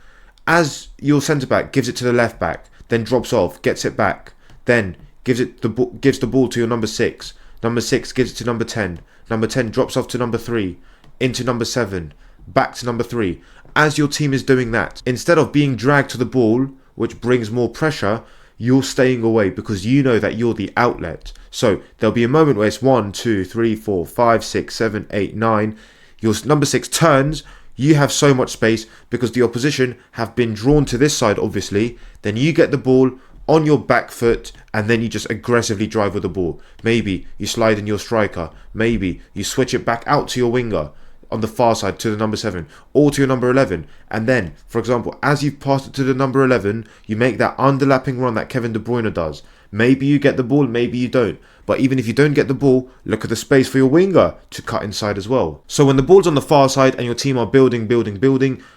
As your centre-back gives it to the left-back, then drops off, gets it back, then gives the ball to your number 6. Number 6 gives it to number 10. Number 10 drops off to number 3, into number 7, back to number 3. As your team is doing that, instead of being dragged to the ball, which brings more pressure, you're staying away because you know that you're the outlet. So there'll be a moment where it's 1, 2, 3, 4, 5, 6, 7, 8, 9. Your number 6 turns. You have so much space because the opposition have been drawn to this side, obviously. Then you get the ball on your back foot and then you just aggressively drive with the ball. Maybe you slide in your striker. Maybe you switch it back out to your winger on the far side to the number 7 or to your number 11. And then, for example, as you've passed it to the number 11, you make that underlapping run that Kevin De Bruyne does. Maybe you get the ball, maybe you don't. But even if you don't get the ball, look at the space for your winger to cut inside as well. So when the ball's on the far side and your team are building,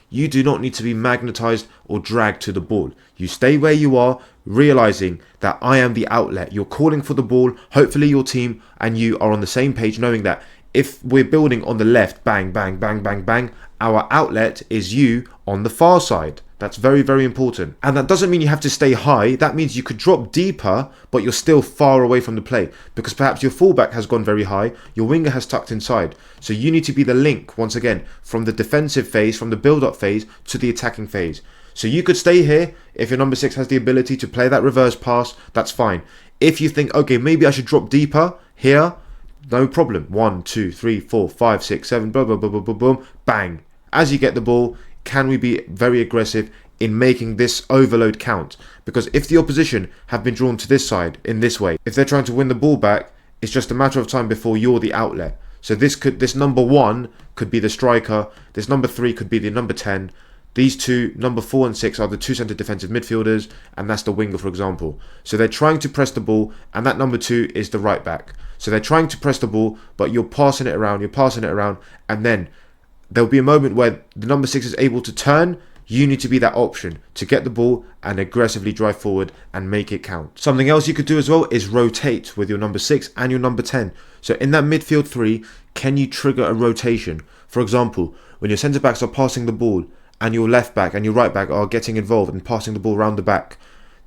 you do not need to be magnetised or dragged to the ball. You stay where you are, realising that I am the outlet. You're calling for the ball. Hopefully your team and you are on the same page, knowing that if we're building on the left, bang, bang, bang, bang, bang, our outlet is you on the far side. That's very, very important. And that doesn't mean you have to stay high. That means you could drop deeper, but you're still far away from the play. Because perhaps your fullback has gone very high, your winger has tucked inside. So you need to be the link, once again, from the defensive phase, from the build-up phase, to the attacking phase. So you could stay here. If your number 6 has the ability to play that reverse pass, that's fine. If you think, okay, maybe I should drop deeper here, no problem. 1, 2, 3, 4, 5, 6, 7, boom, boom, boom, boom, boom, boom, bang. As you get the ball, can we be very aggressive in making this overload count? Because if the opposition have been drawn to this side in this way, if they're trying to win the ball back, it's just a matter of time before you're the outlet. So this number 1 could be the striker, this number 3 could be the number 10. These two, number 4 and 6, are the two centre defensive midfielders, and that's the winger, for example. So they're trying to press the ball, and that number 2 is the right back. So they're trying to press the ball, but you're passing it around, and then there'll be a moment where the number 6 is able to turn. You need to be that option to get the ball and aggressively drive forward and make it count. Something else you could do as well is rotate with your number 6 and your number 10. So in that midfield 3, can you trigger a rotation? For example, when your centre backs are passing the ball and your left back and your right back are getting involved and passing the ball around the back.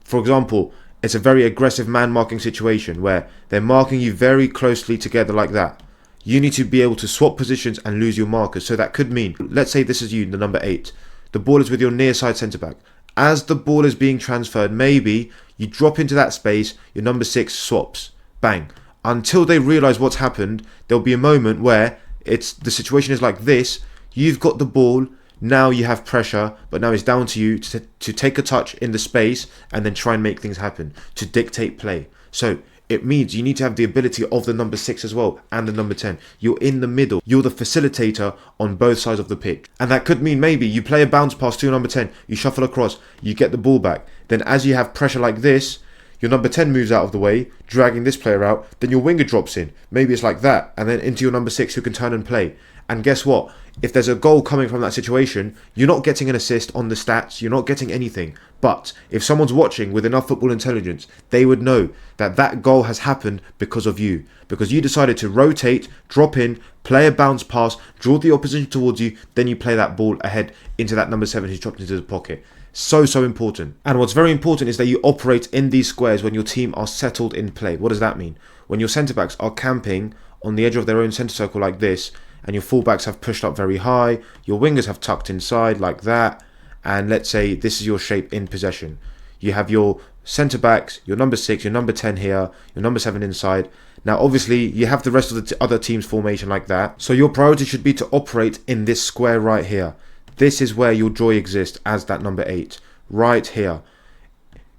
For example, it's a very aggressive man marking situation where they're marking you very closely together like that. You need to be able to swap positions and lose your markers. So that could mean, let's say this is you, the number 8. The ball is with your near side centre back. As the ball is being transferred, maybe you drop into that space, your number 6 swaps. Bang. Until they realise what's happened, there'll be a moment where the situation is like this. You've got the ball. Now you have pressure, but now it's down to you to take a touch in the space and then try and make things happen, to dictate play. So it means you need to have the ability of the number 6 as well and the number 10. You're in the middle. You're the facilitator on both sides of the pitch. And that could mean maybe you play a bounce pass to your number 10, you shuffle across, you get the ball back. Then as you have pressure like this, your number 10 moves out of the way, dragging this player out, then your winger drops in. Maybe it's like that, and then into your number 6 who can turn and play. And guess what? If there's a goal coming from that situation, you're not getting an assist on the stats, you're not getting anything. But if someone's watching with enough football intelligence, they would know that that goal has happened because of you. Because you decided to rotate, drop in, play a bounce pass, draw the opposition towards you, then you play that ball ahead into that number 7 who's dropped into the pocket. So important. And what's very important is that you operate in these squares when your team are settled in play. What does that mean? When your centre-backs are camping on the edge of their own centre circle like this, and your fullbacks have pushed up very high, your wingers have tucked inside like that, and let's say this is your shape in possession. You have your centre-backs, your number 6, your number 10 here, your number 7 inside. Now obviously you have the rest of the other team's formation like that, so your priority should be to operate in this square right here. This is where your joy exists as that number 8, right here.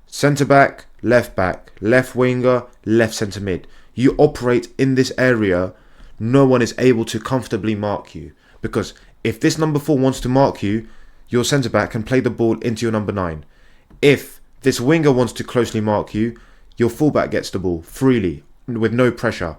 Centre-back, left winger, left centre mid. You operate in this area. No one is able to comfortably mark you, because if this number 4 wants to mark you, your centre-back can play the ball into your number 9. If this winger wants to closely mark you, your fullback gets the ball freely with no pressure.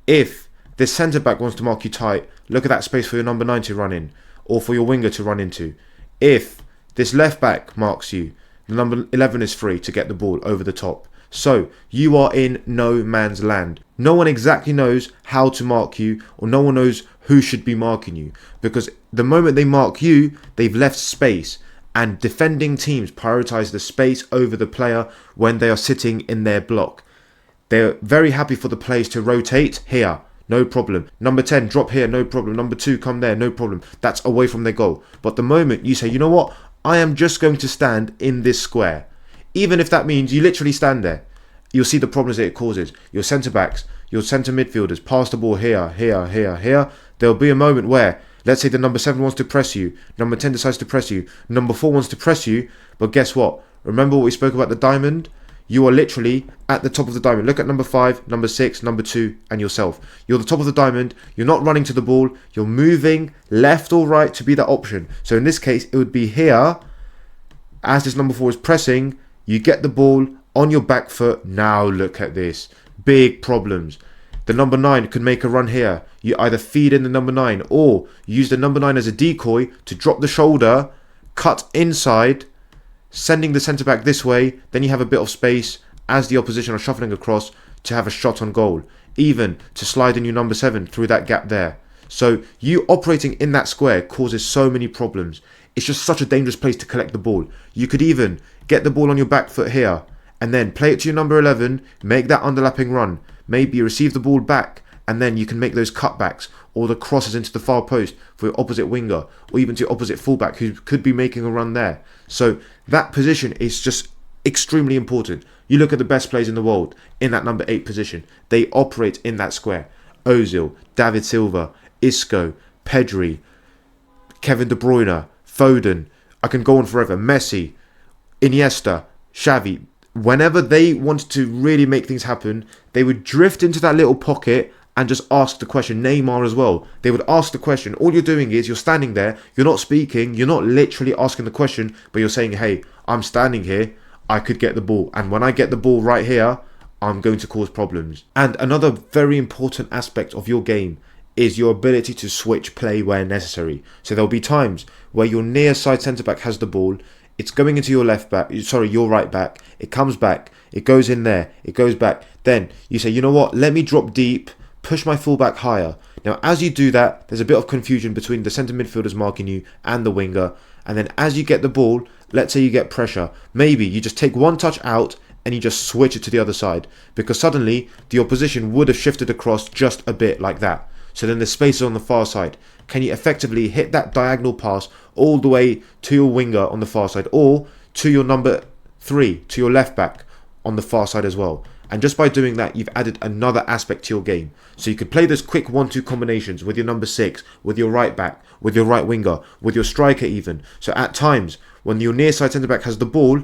If this centre-back wants to mark you tight, look at that space for your number 9 to run in, or for your winger to run into. If this left-back marks you, the number 11 is free to get the ball over the top. So you are in no man's land. no one exactly knows how to mark you, or no one knows who should be marking you, because the moment they mark you, they've left space, and defending teams prioritize the space over the player when they are sitting in their block. They're very happy for the players to rotate here, no problem. Number 10, drop here, no problem. Number 2, come there, no problem. That's away from their goal. But the moment you say, you know what, I am just going to stand in this square, even if that means you literally stand there, you'll see the problems that it causes. Your centre-backs, your centre midfielders pass the ball here, here, here, here. There'll be a moment where, let's say the number 7 wants to press you, number 10 decides to press you, number 4 wants to press you, but guess what? Remember what we spoke about the diamond? You are literally at the top of the diamond. Look at number 5, number 6, number 2, and yourself. You're the top of the diamond. You're not running to the ball. You're moving left or right to be that option. So in this case, it would be here. As this number 4 is pressing, you get the ball on your back foot. Now look at this. Big problems. The number 9 could make a run here. You either feed in the number 9 or use the number 9 as a decoy to drop the shoulder, cut inside, sending the centre-back this way. Then you have a bit of space as the opposition are shuffling across to have a shot on goal. Even to slide in your number 7 through that gap there. So you operating in that square causes so many problems. It's just such a dangerous place to collect the ball. You could even get the ball on your back foot here and then play it to your number 11, make that underlapping run. Maybe receive the ball back and then you can make those cutbacks or the crosses into the far post for your opposite winger or even to your opposite fullback who could be making a run there. So that position is just extremely important. You look at the best players in the world in that number 8 position. They operate in that square. Ozil, David Silva, Isco, Pedri, Kevin De Bruyne, Foden. I can go on forever. Messi, Iniesta, Xavi. Whenever they wanted to really make things happen, they would drift into that little pocket and just ask the question. Neymar as well. They would ask the question. All you're doing is you're standing there. You're not speaking. You're not literally asking the question, but you're saying, hey, I'm standing here. I could get the ball. And when I get the ball right here, I'm going to cause problems. And another very important aspect of your game is your ability to switch play where necessary. So there'll be times where your near side centre-back has the ball. It's going into your your right back. It comes back. It goes in there. It goes back. Then you say, you know what? Let me drop deep, push my fullback higher. Now, as you do that, there's a bit of confusion between the centre midfielders marking you and the winger. And then as you get the ball, let's say you get pressure. Maybe you just take one touch out and you just switch it to the other side. Because suddenly, the opposition would have shifted across just a bit like that. So then the space is on the far side. Can you effectively hit that diagonal pass all the way to your winger on the far side or to your number 3, to your left back on the far side as well? And just by doing that, you've added another aspect to your game. So you could play those quick 1-2 combinations with your number 6, with your right back, with your right winger, with your striker even. So at times, when your near side centre back has the ball,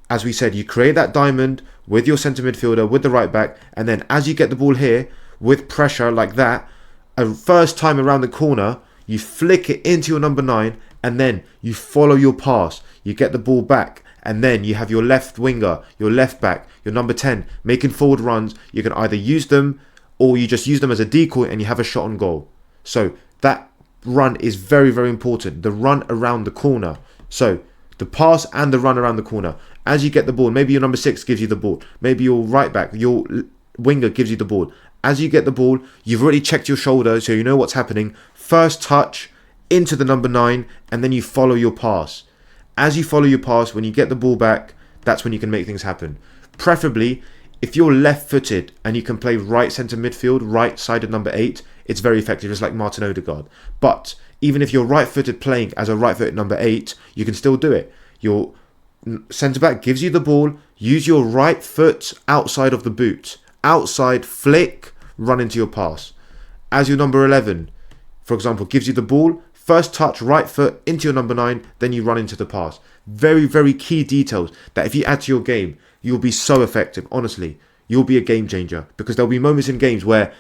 as we said, you create that diamond with your centre midfielder, with the right back, and then as you get the ball here, with pressure like that, a first time around the corner, you flick it into your number 9 and then you follow your pass. You get the ball back and then you have your left winger, your left back, your number 10 making forward runs. You can either use them or you just use them as a decoy and you have a shot on goal. So that run is very, very important. The run around the corner. So the pass and the run around the corner. As you get the ball, maybe your number 6 gives you the ball. Maybe your right back, your winger gives you the ball. As you get the ball, you've already checked your shoulder, so you know what's happening. First touch into the number 9, and then you follow your pass. As you follow your pass, when you get the ball back, that's when you can make things happen. Preferably, if you're left-footed and you can play right centre midfield, right sided number 8, it's very effective, just like Martin Odegaard. But even if you're right-footed playing as a right-footed number 8, you can still do it. Your centre-back gives you the ball, use your right foot outside of the boot. Outside, flick, run into your pass. As your number 11, for example, gives you the ball, first touch, right foot into your number 9, then you run into the pass. Very, very key details that if you add to your game, you'll be so effective. Honestly, you'll be a game changer because there'll be moments in games where,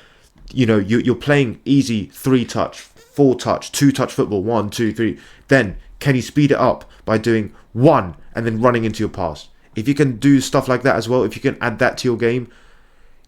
you know, you're playing easy 3-touch, 4-touch, 2-touch football, 1, 2, 3. Then can you speed it up by doing 1 and then running into your pass? If you can do stuff like that as well, if you can add that to your game,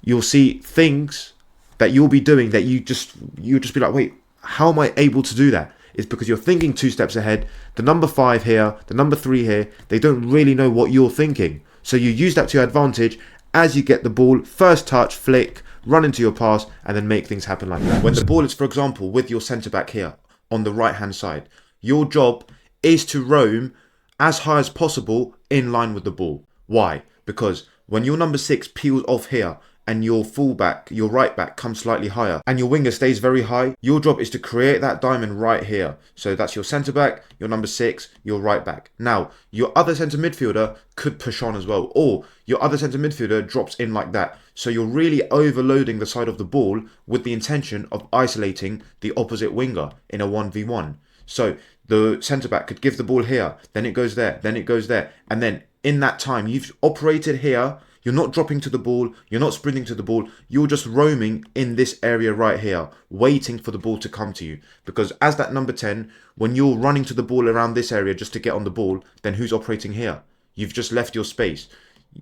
you'll see things that you'll be doing that you'll just be like, wait, how am I able to do that? It's because you're thinking 2 steps ahead. The number 5 here, the number 3 here, they don't really know what you're thinking. So you use that to your advantage as you get the ball, first touch, flick, run into your pass, and then make things happen like that. When the ball is, for example, with your centre-back here on the right-hand side, your job is to roam as high as possible in line with the ball. Why? Because when your number 6 peels off here and your fullback, your right back comes slightly higher and your winger stays very high, your job is to create that diamond right here. So that's your centre back, your number 6, your right back. Now, your other centre midfielder could push on as well, or your other centre midfielder drops in like that. So you're really overloading the side of the ball with the intention of isolating the opposite winger in a 1v1. So the centre back could give the ball here, then it goes there, then it goes there, and then in that time you've operated here. You're not dropping to the ball, you're not sprinting to the ball, you're just roaming in this area right here, waiting for the ball to come to you. Because as that number 10, when you're running to the ball around this area just to get on the ball, then who's operating here? You've just left your space.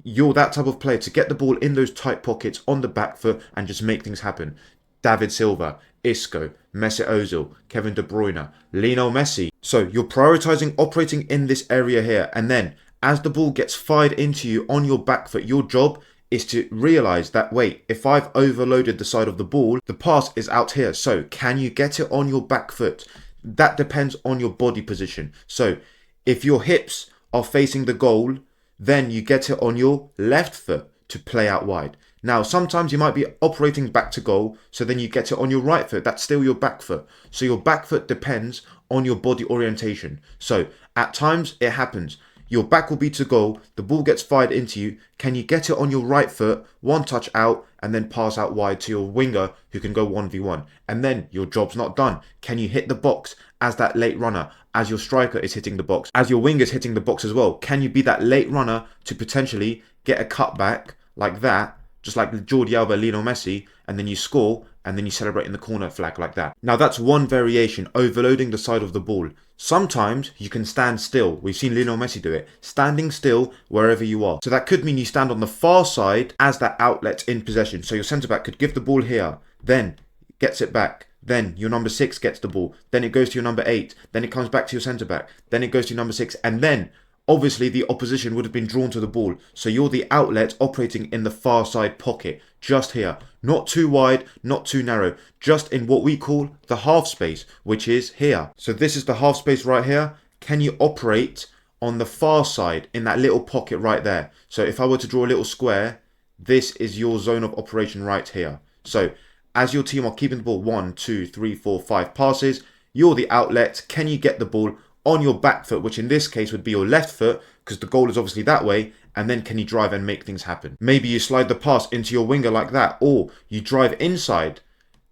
You're that type of player to get the ball in those tight pockets on the back foot and just make things happen. David Silva, Isco, Mesut Ozil, Kevin De Bruyne, Lionel Messi. So you're prioritizing operating in this area here, and then as the ball gets fired into you on your back foot, your job is to realize that, wait, if I've overloaded the side of the ball, the pass is out here. So can you get it on your back foot? That depends on your body position. So if your hips are facing the goal, then you get it on your left foot to play out wide. Now, sometimes you might be operating back to goal, so then you get it on your right foot. That's still your back foot. So your back foot depends on your body orientation. So at times it happens. Your back will be to goal, the ball gets fired into you. Can you get it on your right foot, one touch out, and then pass out wide to your winger who can go 1v1? And then your job's not done. Can you hit the box as that late runner, as your striker is hitting the box, as your winger is hitting the box as well? Can you be that late runner to potentially get a cutback like that, just like Jordi Alba, Lionel Messi, and then you score, and then you celebrate in the corner flag like that? Now that's one variation, overloading the side of the ball. Sometimes you can stand still. We've seen Lionel Messi do it, standing still wherever you are. So that could mean you stand on the far side as that outlet in possession. So your centre-back could give the ball here, then gets it back. Then your number 6 gets the ball. Then it goes to your number 8. Then it comes back to your centre-back. Then it goes to your number 6. And then obviously the opposition would have been drawn to the ball. So you're the outlet operating in the far side pocket, just here. Not too wide, not too narrow. Just in what we call the half space, which is here. So this is the half space right here. Can you operate on the far side in that little pocket right there? So if I were to draw a little square, this is your zone of operation right here. So as your team are keeping the ball 1, 2, 3, 4, 5 passes, you're the outlet. Can you get the ball on your back foot, which in this case would be your left foot, because the goal is obviously that way, and then can you drive and make things happen? Maybe you slide the pass into your winger like that, or you drive inside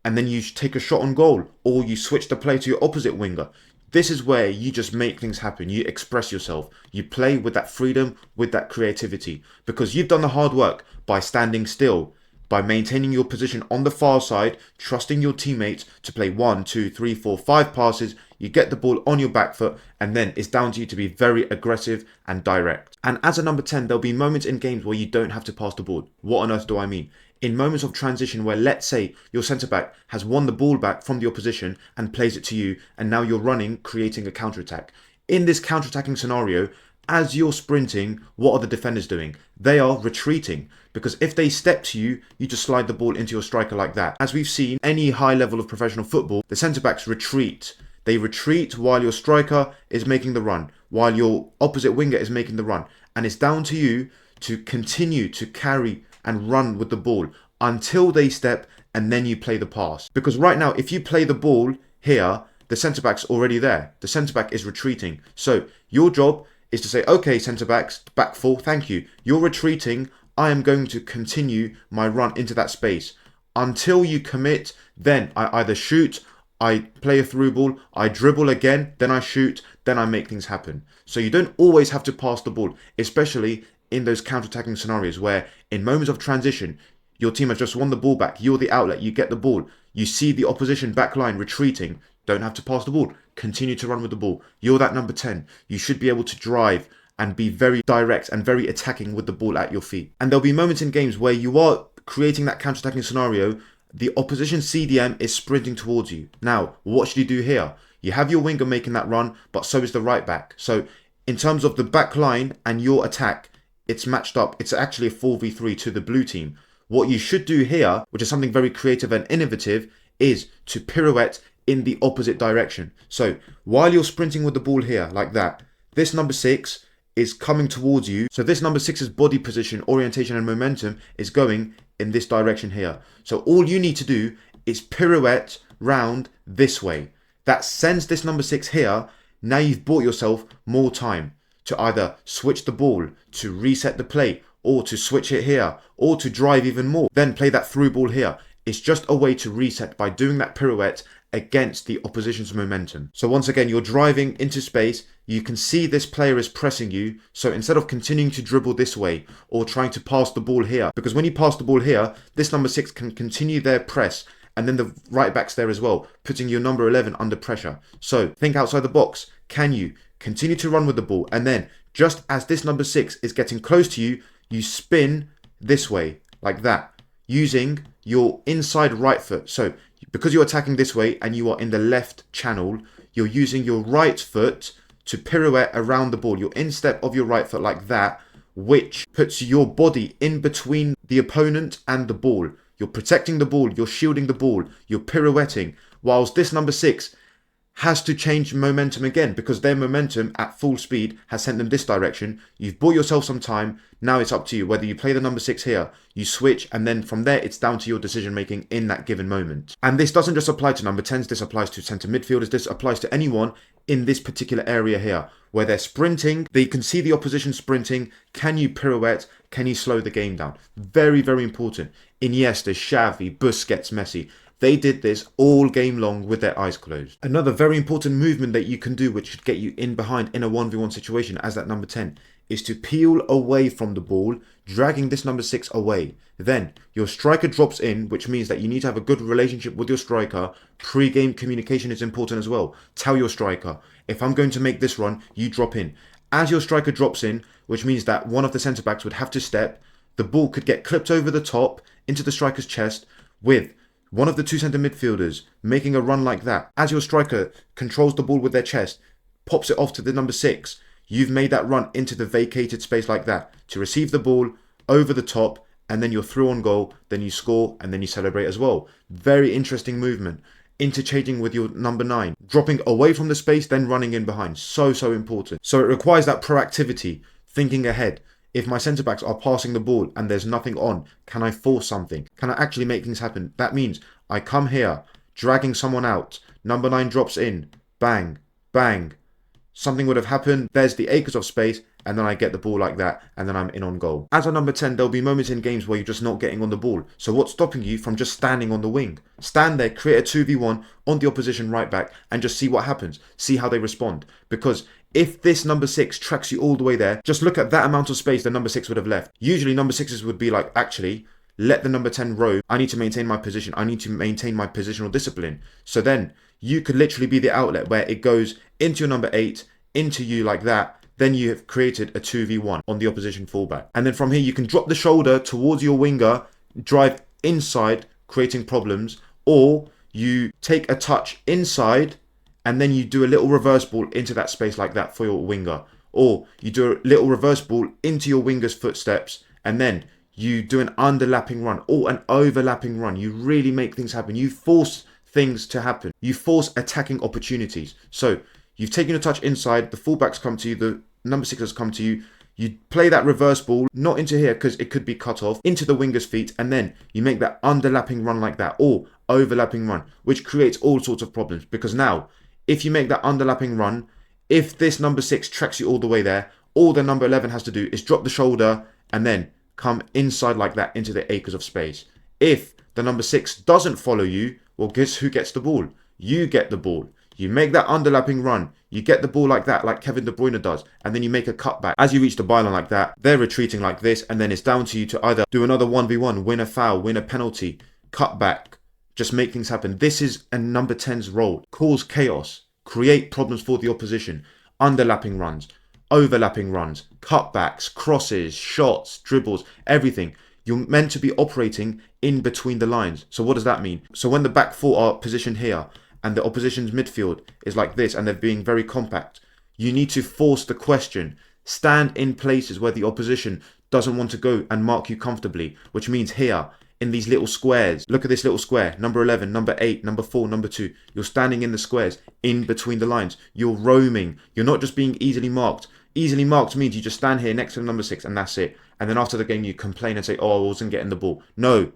and then you take a shot on goal, or you switch the play to your opposite winger. This is where you just make things happen. You express yourself. You play with that freedom, with that creativity, because you've done the hard work by standing still, by maintaining your position on the far side, trusting your teammates to play 1, 2, 3, 4, 5 passes. You get the ball on your back foot, and then it's down to you to be very aggressive and direct. And as a number 10, there'll be moments in games where you don't have to pass the ball. What on earth do I mean? In moments of transition where, let's say, your centre-back has won the ball back from the opposition and plays it to you, and now you're running, creating a counter-attack. In this counter-attacking scenario, as you're sprinting, what are the defenders doing? They are retreating, because if they step to you, you just slide the ball into your striker like that. As we've seen, any high level of professional football, the centre-backs retreat. They retreat while your striker is making the run, while your opposite winger is making the run. And it's down to you to continue to carry and run with the ball until they step, and then you play the pass. Because right now, if you play the ball here, the centre-back's already there. The centre-back is retreating. So your job is to say, okay, centre-backs, back four, thank you. You're retreating. I am going to continue my run into that space. Until you commit, then I either shoot, I play a through ball, I dribble again, then I shoot, then I make things happen. So you don't always have to pass the ball, especially in those counter-attacking scenarios where in moments of transition, your team has just won the ball back, you're the outlet, you get the ball, you see the opposition back line retreating, don't have to pass the ball, continue to run with the ball. You're that number 10. You should be able to drive and be very direct and very attacking with the ball at your feet. And there'll be moments in games where you are creating that counter-attacking scenario, the opposition CDM is sprinting towards you. Now, what should you do here? You have your winger making that run, but so is the right back. So in terms of the back line and your attack, it's matched up. It's actually a 4v3 to the blue team. What you should do here, which is something very creative and innovative, is to pirouette in the opposite direction. So while you're sprinting with the ball here like that, this number 6 is coming towards you. So this number 6's body position, orientation and momentum is going in this direction here. So all you need to do is pirouette round this way. That sends this number 6 here. Now you've bought yourself more time to either switch the ball, to reset the play, or to switch it here, or to drive even more. Then play that through ball here. It's just a way to reset by doing that pirouette against the opposition's momentum. So once again, you're driving into space. You can see this player is pressing you. So instead of continuing to dribble this way or trying to pass the ball here, because when you pass the ball here, this number 6 can continue their press. And then the right back's there as well, putting your number 11 under pressure. So think outside the box. Can you continue to run with the ball? And then just as this number 6 is getting close to you, you spin this way like that using your inside right foot. So because you're attacking this way and you are in the left channel, you're using your right foot to pirouette around the ball. Your instep of your right foot like that, which puts your body in between the opponent and the ball. You're protecting the ball, you're shielding the ball, you're pirouetting, whilst this number 6 has to change momentum again because their momentum at full speed has sent them this direction. You've bought yourself some time. Now it's up to you whether you play the number 6 here, you switch, and then from there it's down to your decision making in that given moment. And this doesn't just apply to number 10s, this applies to centre midfielders, this applies to anyone in this particular area here where they're sprinting, they can see the opposition sprinting. Can you pirouette? Can you slow the game down? Very, very important. Iniesta, Xavi, Busquets, Messi. They did this all game long with their eyes closed. Another very important movement that you can do, which should get you in behind in a 1v1 situation as that number 10, is to peel away from the ball, dragging this number 6 away. Then your striker drops in, which means that you need to have a good relationship with your striker. Pre-game communication is important as well. Tell your striker, if I'm going to make this run, you drop in. As your striker drops in, which means that one of the centre-backs would have to step, the ball could get clipped over the top into the striker's chest with one of the two centre midfielders making a run like that. As your striker controls the ball with their chest, pops it off to the number 6, you've made that run into the vacated space like that to receive the ball over the top, and then you're through on goal, then you score, and then you celebrate as well. Very interesting movement. Interchanging with your number 9, dropping away from the space, then running in behind. So important. So it requires that proactivity, thinking ahead. If my centre-backs are passing the ball and there's nothing on, can I force something? Can I actually make things happen? That means I come here, dragging someone out. Number 9 drops in. Bang, bang. Something would have happened. There's the acres of space. And then I get the ball like that. And then I'm in on goal. As a number 10, there'll be moments in games where you're just not getting on the ball. So what's stopping you from just standing on the wing? Stand there, create a 2v1 on the opposition right back and just see what happens. See how they respond. Because if this number 6 tracks you all the way there, just look at that amount of space the number 6 would have left. Usually number 6s would be like, actually, let the number 10 roam. I need to maintain my position. I need to maintain my positional discipline. So then you could literally be the outlet where it goes into your number 8, into you like that. Then you have created a 2v1 on the opposition fullback. And then from here, you can drop the shoulder towards your winger, drive inside, creating problems, or you take a touch inside and then you do a little reverse ball into that space like that for your winger. Or you do a little reverse ball into your winger's footsteps and then you do an underlapping run or an overlapping run. You really make things happen. You force things to happen. You force attacking opportunities. So you've taken a touch inside, the fullbacks come to you, the number 6 has come to you. You play that reverse ball, not into here because it could be cut off, into the winger's feet, and then you make that underlapping run like that or overlapping run, which creates all sorts of problems because now, if you make that underlapping run, if this number 6 tracks you all the way there, all the number 11 has to do is drop the shoulder and then come inside like that into the acres of space. If the number 6 doesn't follow you, well, guess who gets the ball? You get the ball. You make that underlapping run. You get the ball like that, like Kevin De Bruyne does, and then you make a cutback. As you reach the byline like that, they're retreating like this, and then it's down to you to either do another 1v1, win a foul, win a penalty, cut back, just make things happen. This is a number 10's role. Cause chaos, create problems for the opposition, underlapping runs, overlapping runs, cutbacks, crosses, shots, dribbles, everything. You're meant to be operating in between the lines. So what does that mean? So when the back four are positioned here, and the opposition's midfield is like this and they're being very compact, you need to force the question. Stand in places where the opposition doesn't want to go and mark you comfortably, which means here, in these little squares. Look at this little square. Number 11, number 8, number 4, number 2. You're standing in the squares, in between the lines. You're roaming. You're not just being easily marked. Easily marked means you just stand here next to the number 6 and that's it. And then after the game you complain and say, oh, I wasn't getting the ball. No,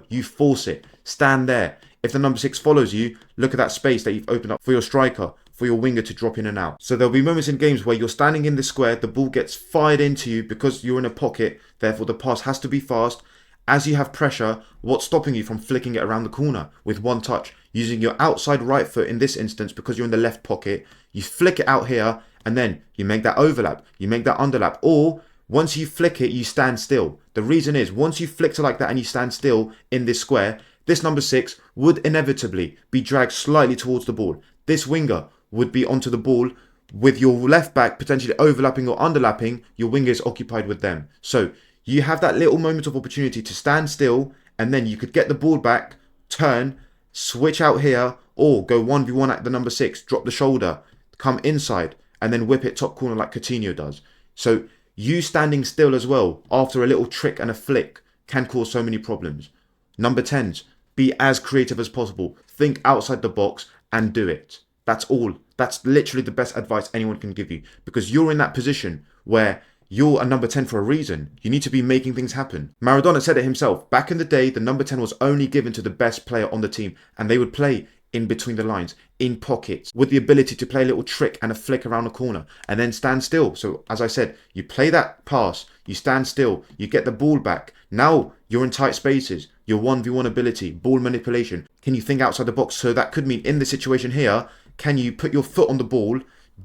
you force it. Stand there. If the number 6 follows you, look at that space that you've opened up for your striker, for your winger to drop in and out. So there'll be moments in games where you're standing in the square, the ball gets fired into you because you're in a pocket, therefore the pass has to be fast. As you have pressure, what's stopping you from flicking it around the corner with one touch? Using your outside right foot in this instance, because you're in the left pocket, you flick it out here and then you make that overlap, you make that underlap, or once you flick it, you stand still. The reason is, once you flicked it like that and you stand still in this square, this number 6 would inevitably be dragged slightly towards the ball. This winger would be onto the ball with your left back potentially overlapping or underlapping. Your winger is occupied with them. So you have that little moment of opportunity to stand still and then you could get the ball back, turn, switch out here, or go 1v1 at the number 6, drop the shoulder, come inside and then whip it top corner like Coutinho does. So you standing still as well after a little trick and a flick can cause so many problems. Number 10s, be as creative as possible. Think outside the box and do it. That's all. That's literally the best advice anyone can give you, because you're in that position where you're a number 10 for a reason. You need to be making things happen. Maradona said it himself. Back in the day, the number 10 was only given to the best player on the team, and they would play in between the lines, in pockets, with the ability to play a little trick and a flick around a corner and then stand still. So as I said, you play that pass, you stand still, you get the ball back. Now you're in tight spaces, your 1v1 ability, ball manipulation. Can you think outside the box? So that could mean in the situation here, can you put your foot on the ball,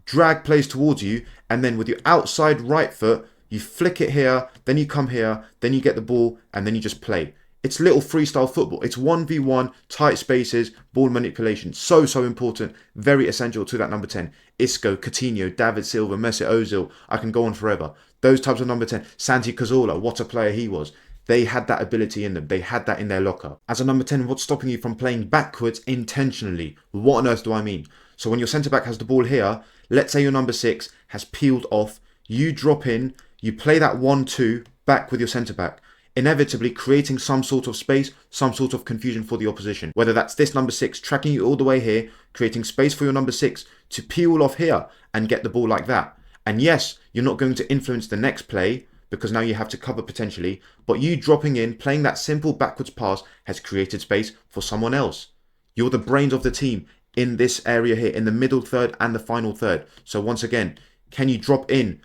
drag plays towards you, and then with your outside right foot, you flick it here, then you come here, then you get the ball, and then you just play. It's little freestyle football. It's 1v1, tight spaces, ball manipulation. So important, very essential to that number 10. Isco, Coutinho, David Silva, Mesut Ozil. I can go on forever. Those types of number 10. Santi Cazorla, what a player he was. They had that ability in them. They had that in their locker. As a number 10, what's stopping you from playing backwards intentionally? What on earth do I mean? So when your centre-back has the ball here, let's say your number 6 has peeled off, you drop in, you play that 1-2 back with your centre-back, inevitably creating some sort of space, some sort of confusion for the opposition. Whether that's this number 6 tracking you all the way here, creating space for your number 6 to peel off here and get the ball like that. And yes, you're not going to influence the next play because now you have to cover potentially, but you dropping in, playing that simple backwards pass has created space for someone else. You're the brains of the team in this area here, in the middle third and the final third. So once again, can you drop in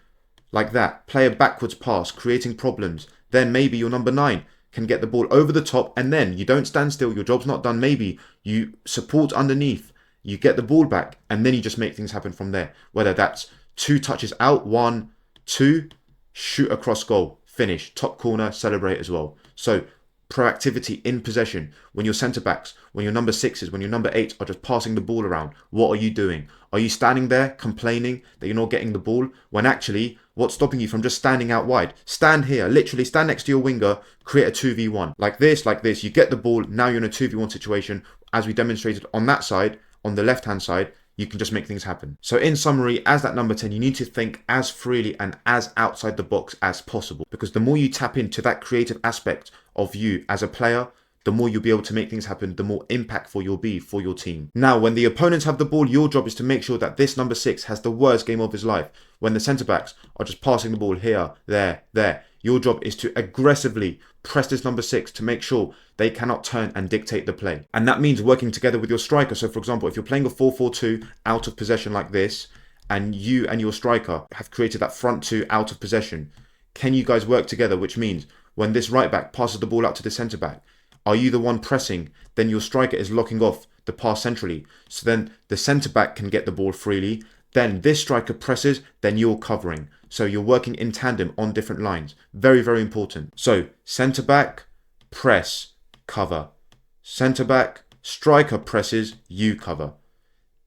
like that, play a backwards pass, creating problems? Then maybe your number 9 can get the ball over the top and then you don't stand still, your job's not done. Maybe you support underneath, you get the ball back and then you just make things happen from there. Whether that's 2 touches out, 1, 2, shoot across goal, finish, top corner, celebrate as well. So proactivity in possession. When your centre-backs, when your number 6s, when your number 8s are just passing the ball around, what are you doing? Are you standing there complaining that you're not getting the ball when actually what's stopping you from just standing out wide? Stand here, literally stand next to your winger, create a 2v1. Like this, you get the ball, now you're in a 2v1 situation. As we demonstrated on that side, on the left-hand side, you can just make things happen. So in summary, as that number 10, you need to think as freely and as outside the box as possible, because the more you tap into that creative aspect of you as a player, the more you'll be able to make things happen, the more impactful you'll be for your team. Now, when the opponents have the ball, your job is to make sure that this number 6 has the worst game of his life. When the centre-backs are just passing the ball here, there, your job is to aggressively press this number 6 to make sure they cannot turn and dictate the play. And that means working together with your striker. So for example, if you're playing a 4-4-2 out of possession like this, and you and your striker have created that front 2 out of possession, can you guys work together? Which means when this right back passes the ball out to the centre back, are you the one pressing? Then your striker is locking off the pass centrally. So then the centre back can get the ball freely. Then this striker presses, then you're covering. So you're working in tandem on different lines. Very, very important. So centre back, press, cover. Centre back, striker presses, you cover.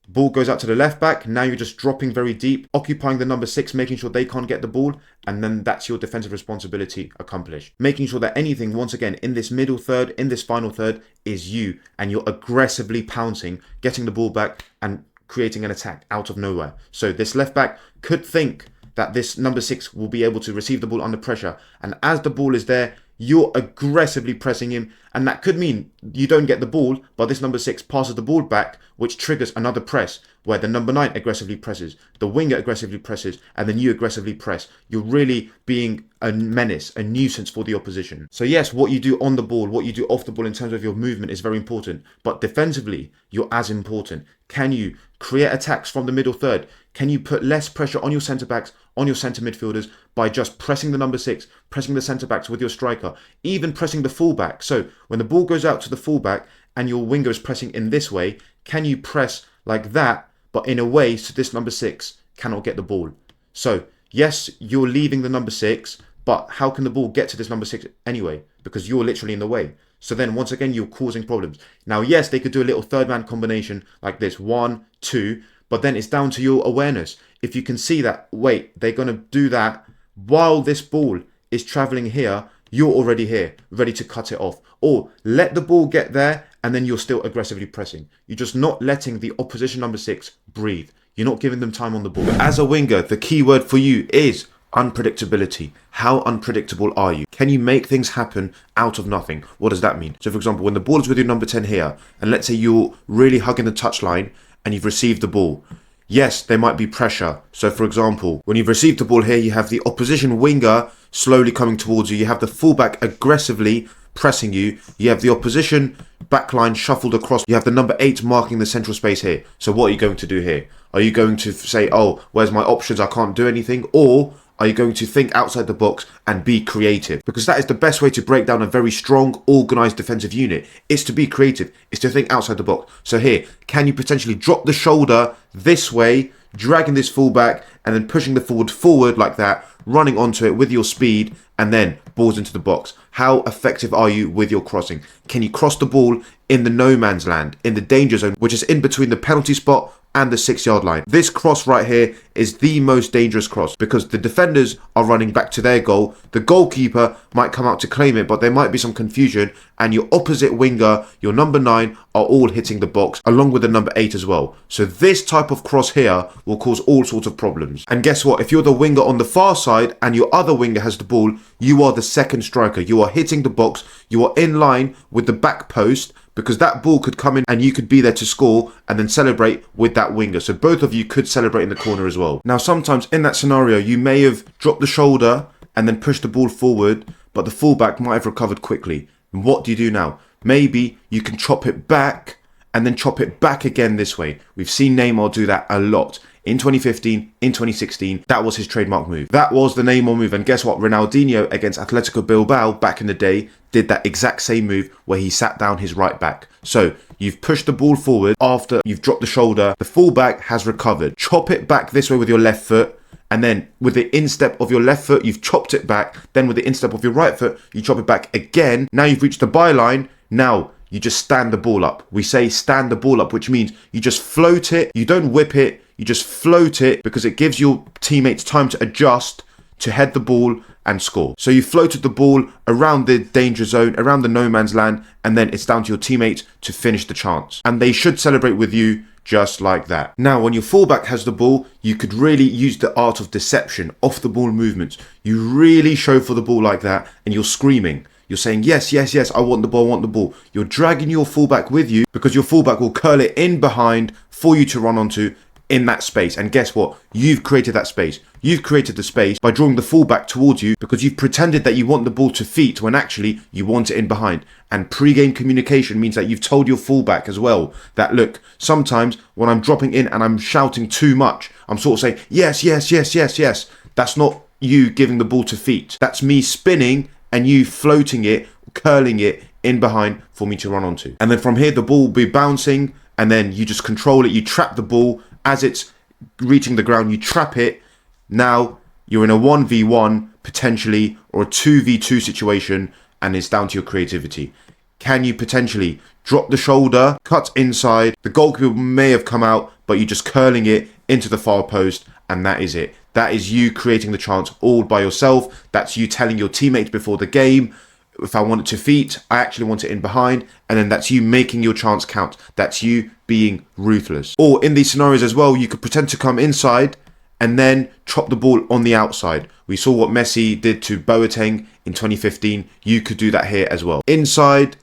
Ball goes out to the left back. Now you're just dropping very deep, occupying the number 6, making sure they can't get the ball. And then that's your defensive responsibility accomplished. Making sure that anything, once again, in this middle third, in this final third, is you. And you're aggressively pouncing, getting the ball back and creating an attack out of nowhere. So this left back could think that this number 6 will be able to receive the ball under pressure. And as the ball is there, you're aggressively pressing him, and that could mean you don't get the ball, but this number 6 passes the ball back, which triggers another press where the number 9 aggressively presses, the winger aggressively presses, and then you aggressively press. You're really being a menace, a nuisance for the opposition. So yes, what you do on the ball, what you do off the ball in terms of your movement is very important, but defensively, you're as important. Can you create attacks from the middle third? Can you put less pressure on your centre-backs, on your centre midfielders by just pressing the number 6, pressing the centre-backs with your striker, even pressing the fullback? So when the ball goes out to the fullback and your winger is pressing in this way, can you press like that, but in a way so this number 6 cannot get the ball? So yes, you're leaving the number 6, but how can the ball get to this number 6 anyway? Because you're literally in the way. So then once again, you're causing problems. Now, yes, they could do a little third man combination like this, 1, 2, but then it's down to your awareness. If you can see that, wait, they're going to do that while this ball is traveling here, you're already here, ready to cut it off. Or let the ball get there and then you're still aggressively pressing. You're just not letting the opposition number 6 breathe. You're not giving them time on the ball. But as a winger, the key word for you is unpredictability. How unpredictable are you? Can you make things happen out of nothing? What does that mean? So for example, when the ball is with your number 10 here, and let's say you're really hugging the touchline and you've received the ball. Yes, there might be pressure. So for example, when you've received the ball here, you have the opposition winger slowly coming towards you. You have the fullback aggressively pressing you. You have the opposition backline shuffled across. You have the number 8 marking the central space here. So what are you going to do here? Are you going to say, oh, where's my options? I can't do anything. Or are you going to think outside the box and be creative? Because that is the best way to break down a very strong, organised defensive unit. It's to be creative. It's to think outside the box. So here, can you potentially drop the shoulder this way, dragging this fullback, and then pushing the forward like that, running onto it with your speed, and then balls into the box? How effective are you with your crossing? Can you cross the ball in the no man's land, in the danger zone, which is in between the penalty spot and the 6-yard line? This cross right here is the most dangerous cross because the defenders are running back to their goal. The goalkeeper might come out to claim it, but there might be some confusion, and your opposite winger, your number 9, are all hitting the box along with the number 8 as well. So this type of cross here will cause all sorts of problems. And guess what? If you're the winger on the far side and your other winger has the ball, you are the second striker. You are hitting the box. You are in line with the back post, because that ball could come in and you could be there to score and then celebrate with that winger. So both of you could celebrate in the corner as well. Now, sometimes in that scenario, you may have dropped the shoulder and then pushed the ball forward, but the fullback might have recovered quickly. And what do you do now? Maybe you can chop it back and then chop it back again this way. We've seen Neymar do that a lot. In 2015, in 2016, that was his trademark move. That was the Neymar move. And guess what? Ronaldinho against Atletico Bilbao back in the day did that exact same move where he sat down his right back. So you've pushed the ball forward after you've dropped the shoulder. The fullback has recovered. Chop it back this way with your left foot. And then with the instep of your left foot, you've chopped it back. Then with the instep of your right foot, you chop it back again. Now you've reached the byline. Now you just stand the ball up. We say stand the ball up, which means you just float it. You don't whip it. You just float it because it gives your teammates time to adjust, to head the ball and score. So you floated the ball around the danger zone, around the no man's land, and then it's down to your teammates to finish the chance. And they should celebrate with you just like that. Now, when your fullback has the ball, you could really use the art of deception, off the ball movements. You really show for the ball like that and you're screaming. You're saying, yes, yes, yes, I want the ball, I want the ball. You're dragging your fullback with you because your fullback will curl it in behind for you to run onto in that space. And guess what? You've created that space. You've created the space by drawing the fullback towards you because you've pretended that you want the ball to feet when actually you want it in behind. And pre-game communication means that you've told your fullback as well that, look, sometimes when I'm dropping in and I'm shouting too much, I'm sort of saying, yes, yes, yes, yes, yes. That's not you giving the ball to feet. That's me spinning and you floating it, curling it in behind for me to run onto. And then from here, the ball will be bouncing and then you just control it. You trap the ball. As it's reaching the ground, you trap it. Now you're in a 1v1 potentially or a 2v2 situation and it's down to your creativity. Can you potentially drop the shoulder, cut inside? The goalkeeper may have come out, but you're just curling it into the far post and that is it. That is you creating the chance all by yourself. That's you telling your teammates before the game, if I want it to feet, I actually want it in behind. And then that's you making your chance count. That's you being ruthless. Or in these scenarios as well, you could pretend to come inside and then chop the ball on the outside. We saw what Messi did to Boateng in 2015. You could do that here as well. Inside,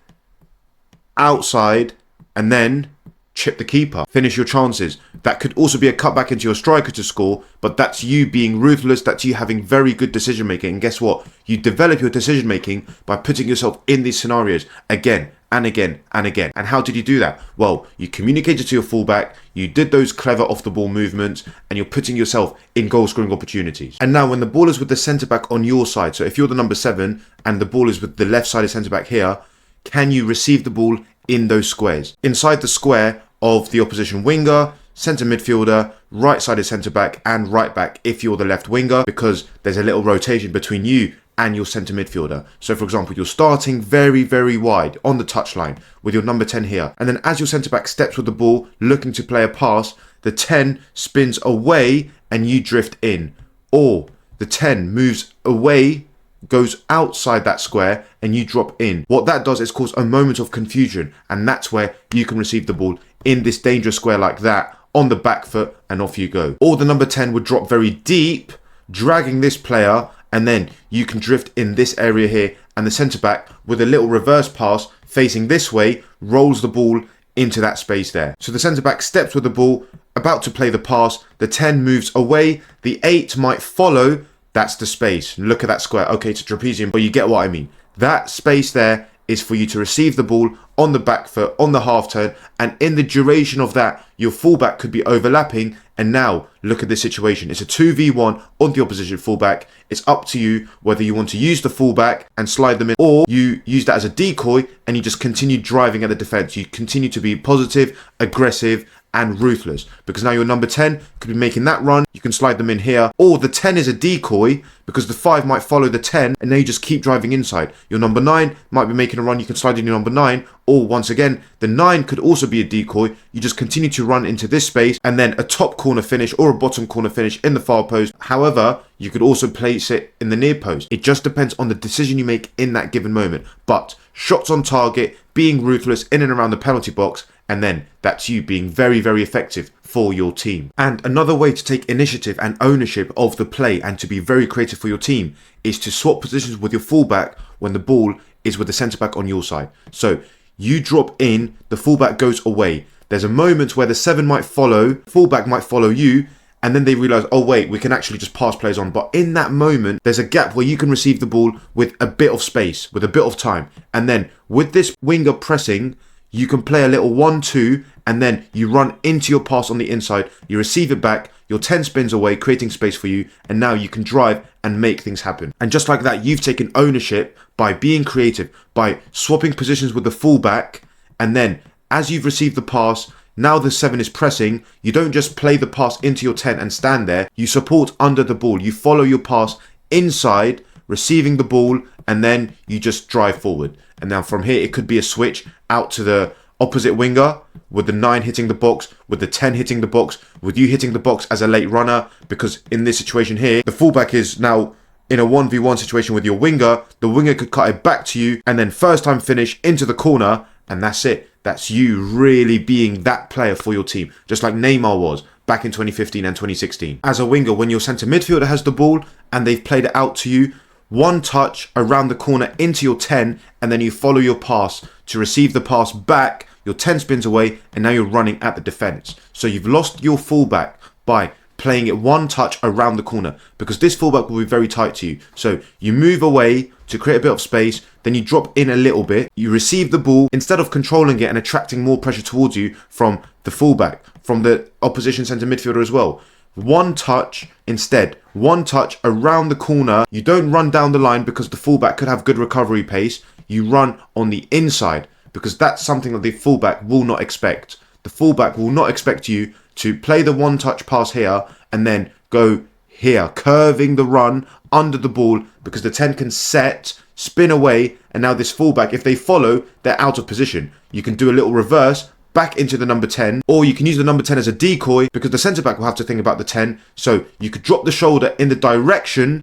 outside, and then chip the keeper. Finish your chances. That could also be a cutback into your striker to score, but that's you being ruthless, that's you having very good decision making. And guess what? You develop your decision making by putting yourself in these scenarios again and again and again. And how did you do that? Well, you communicated to your fullback, you did those clever off the ball movements, and you're putting yourself in goal scoring opportunities. And now when the ball is with the centre back on your side, so if you're the number 7 and the ball is with the left sided centre back here, can you receive the ball in those squares? Inside the square of the opposition winger, centre midfielder, right sided centre back, and right back if you're the left winger, because there's a little rotation between you and your centre midfielder. So for example, you're starting very, very wide on the touchline with your number 10 here. And then as your centre back steps with the ball, looking to play a pass, the 10 spins away and you drift in. Or the 10 moves away, goes outside that square and you drop in. What that does is cause a moment of confusion, and that's where you can receive the ball in this dangerous square like that on the back foot, and off you go. Or the number 10 would drop very deep, dragging this player, and then you can drift in this area here, and the centre back with a little reverse pass facing this way rolls the ball into that space there. So the centre back steps with the ball, about to play the pass, the 10 moves away, the 8 might follow. That's the space. Look at that square. Okay, it's a trapezium, but you get what I mean. That space there is for you to receive the ball on the back foot, on the half turn, and in the duration of that, your fullback could be overlapping. And now look at this situation. It's a 2v1 on the opposition fullback. It's up to you whether you want to use the fullback and slide them in, or you use that as a decoy and you just continue driving at the defense. You continue to be positive, aggressive, and ruthless, because now your number 10 could be making that run. You can slide them in here, or the 10 is a decoy because the 5 might follow the 10 and now you just keep driving inside. Your number 9 might be making a run, you can slide in your number 9, or once again the 9 could also be a decoy. You just continue to run into this space and then a top corner finish or a bottom corner finish in the far post. However, you could also place it in the near post. It just depends on the decision you make in that given moment. But shots on target, being ruthless in and around the penalty box, and then that's you being very, very effective for your team. And another way to take initiative and ownership of the play and to be very creative for your team is to swap positions with your fullback when the ball is with the centre back on your side. So you drop in, the fullback goes away. There's a moment where the 7 might follow, fullback might follow you, and then they realise, oh wait, we can actually just pass players on. But in that moment, there's a gap where you can receive the ball with a bit of space, with a bit of time. And then with this winger pressing, you can play a little 1-2, and then you run into your pass on the inside, you receive it back, your 10 spins away, creating space for you, and now you can drive and make things happen. And just like that, you've taken ownership by being creative, by swapping positions with the fullback, and then as you've received the pass, now the 7 is pressing, you don't just play the pass into your 10 and stand there, you support under the ball, you follow your pass inside, receiving the ball, and then you just drive forward. And now from here, it could be a switch out to the opposite winger with the 9 hitting the box, with the 10 hitting the box, with you hitting the box as a late runner, because in this situation here, the fullback is now in a 1v1 situation with your winger. The winger could cut it back to you and then first time finish into the corner, and that's it. That's you really being that player for your team, just like Neymar was back in 2015 and 2016. As a winger, when your centre midfielder has the ball and they've played it out to you, one touch around the corner into your 10, and then you follow your pass to receive the pass back, your 10 spins away, and now you're running at the defence. So you've lost your fullback by playing it one touch around the corner, because this fullback will be very tight to you. So you move away to create a bit of space, then you drop in a little bit, you receive the ball, instead of controlling it and attracting more pressure towards you from the fullback, from the opposition centre midfielder as well. One touch instead, one touch around the corner. You don't run down the line because the fullback could have good recovery pace. You run on the inside because that's something that the fullback will not expect. The fullback will not expect you to play the one touch pass here and then go here, curving the run under the ball, because the 10 can set, spin away, and now this fullback, if they follow, they're out of position. You can do a little reverse back into the number 10, or you can use the number 10 as a decoy, because the centre back will have to think about the 10. So you could drop the shoulder in the direction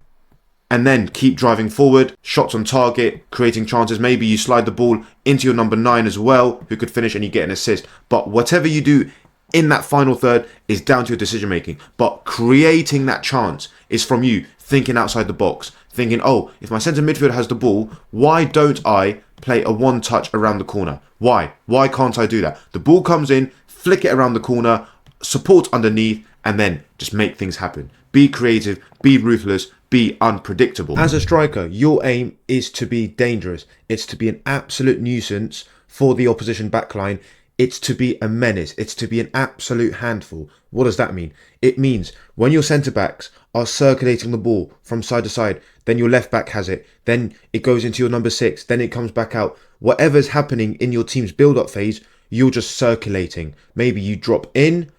and then keep driving forward, shots on target, creating chances. Maybe you slide the ball into your number 9 as well, who could finish and you get an assist. But whatever you do in that final third is down to your decision making. But creating that chance is from you thinking outside the box, thinking, oh, if my centre midfielder has the ball, why don't I play a one touch around the corner? Why? Why can't I do that? The ball comes in, flick it around the corner, support underneath, and then just make things happen. Be creative, be ruthless, be unpredictable. As a striker, your aim is to be dangerous. It's to be an absolute nuisance for the opposition backline. It's to be a menace. It's to be an absolute handful. What does that mean? It means when your centre-backs are circulating the ball from side to side, then your left-back has it, then it goes into your number 6, then it comes back out. Whatever's happening in your team's build-up phase, you're just circulating. Maybe you drop in,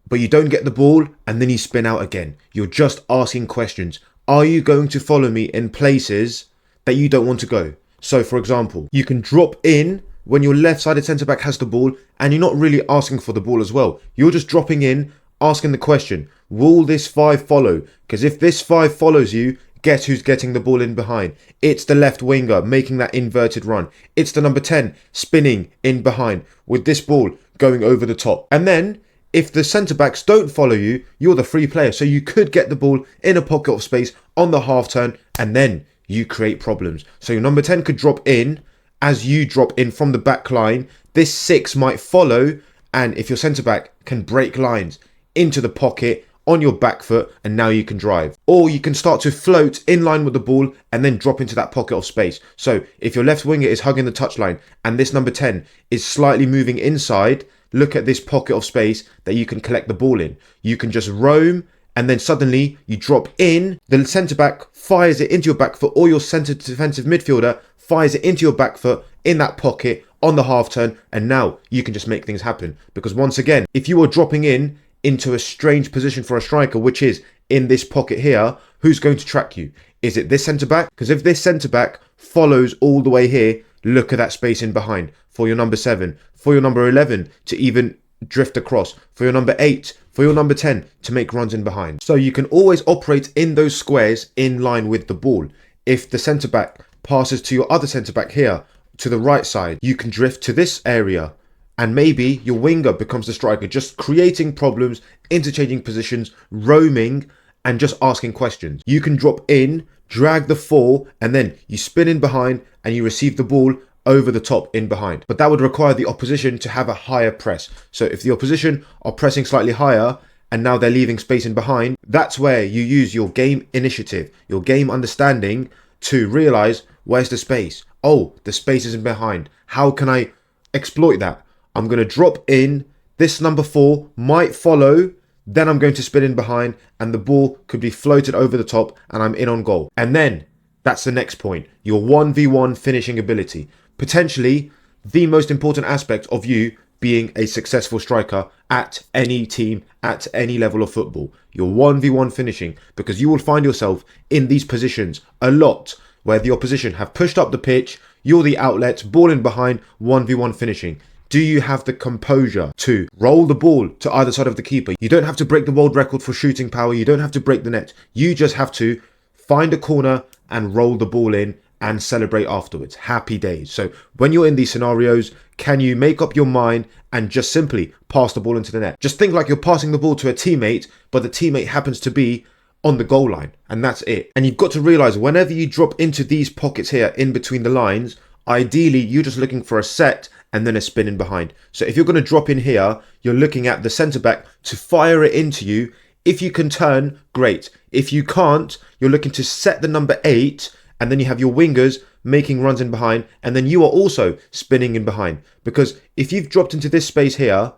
but you don't get the ball, and then you spin out again. You're just asking questions. Are you going to follow me in places that you don't want to go? So, for example, you can drop in when your left-sided centre-back has the ball, and you're not really asking for the ball as well. You're just dropping in, asking the question, will this 5 follow? Because if this 5 follows you, guess who's getting the ball in behind? It's the left winger making that inverted run. It's the number 10 spinning in behind with this ball going over the top. And then, if the centre-backs don't follow you, you're the free player. So you could get the ball in a pocket of space on the half turn, and then you create problems. So your number 10 could drop in. As you drop in from the back line, this 6 might follow, and if your centre-back can break lines into the pocket on your back foot, and now you can drive. Or you can start to float in line with the ball and then drop into that pocket of space. So if your left winger is hugging the touchline and this number 10 is slightly moving inside, look at this pocket of space that you can collect the ball in. You can just roam, and then suddenly you drop in, the centre-back fires it into your back foot, or your centre defensive midfielder fires it into your back foot in that pocket on the half turn, and now you can just make things happen. Because once again, if you are dropping in into a strange position for a striker, which is in this pocket here, who's going to track you? Is it this centre-back? Because if this centre-back follows all the way here, look at that space in behind for your number 7, for your number 11 to even drift across, for your number 8, for your number 10 to make runs in behind. So you can always operate in those squares in line with the ball. If the centre-back passes to your other centre-back here, to the right side, you can drift to this area, and maybe your winger becomes the striker, just creating problems, interchanging positions, roaming, and just asking questions. You can drop in, drag the 4, and then you spin in behind and you receive the ball over the top in behind. But that would require the opposition to have a higher press. So if the opposition are pressing slightly higher and now they're leaving space in behind, that's where you use your game initiative, your game understanding to realise, where's the space? Oh, the space is in behind. How can I exploit that? I'm going to drop in. This number 4 might follow. Then I'm going to spin in behind and the ball could be floated over the top and I'm in on goal. And then that's the next point. Your 1v1 finishing ability. Potentially the most important aspect of you being a successful striker at any team, at any level of football. Your 1v1 finishing, because you will find yourself in these positions a lot where the opposition have pushed up the pitch, you're the outlet, ball in behind, 1v1 finishing. Do you have the composure to roll the ball to either side of the keeper? You don't have to break the world record for shooting power. You don't have to break the net. You just have to find a corner and roll the ball in and celebrate afterwards. Happy days. So when you're in these scenarios, can you make up your mind and just simply pass the ball into the net? Just think like you're passing the ball to a teammate, but the teammate happens to be on the goal line, and that's it. And you've got to realize whenever you drop into these pockets here in between the lines, ideally you're just looking for a set and then a spin in behind. So if you're going to drop in here, you're looking at the centre back to fire it into you. If you can turn, great. If you can't, you're looking to set the number 8, and then you have your wingers making runs in behind, and then you are also spinning in behind. Because if you've dropped into this space here,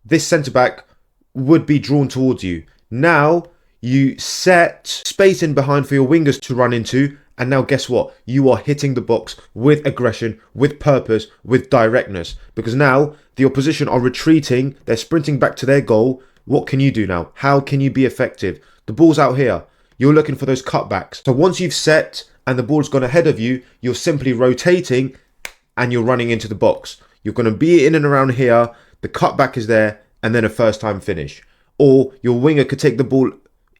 this centre back would be drawn towards you. Now you set space in behind for your wingers to run into, and now guess what? You are hitting the box with aggression, with purpose, with directness. Because now the opposition are retreating, they're sprinting back to their goal. What can you do now? How can you be effective? The ball's out here. You're looking for those cutbacks. So once you've set and the ball's gone ahead of you, you're simply rotating and you're running into the box. You're going to be in and around here. The cutback is there, and then a first time finish. Or your winger could take the ball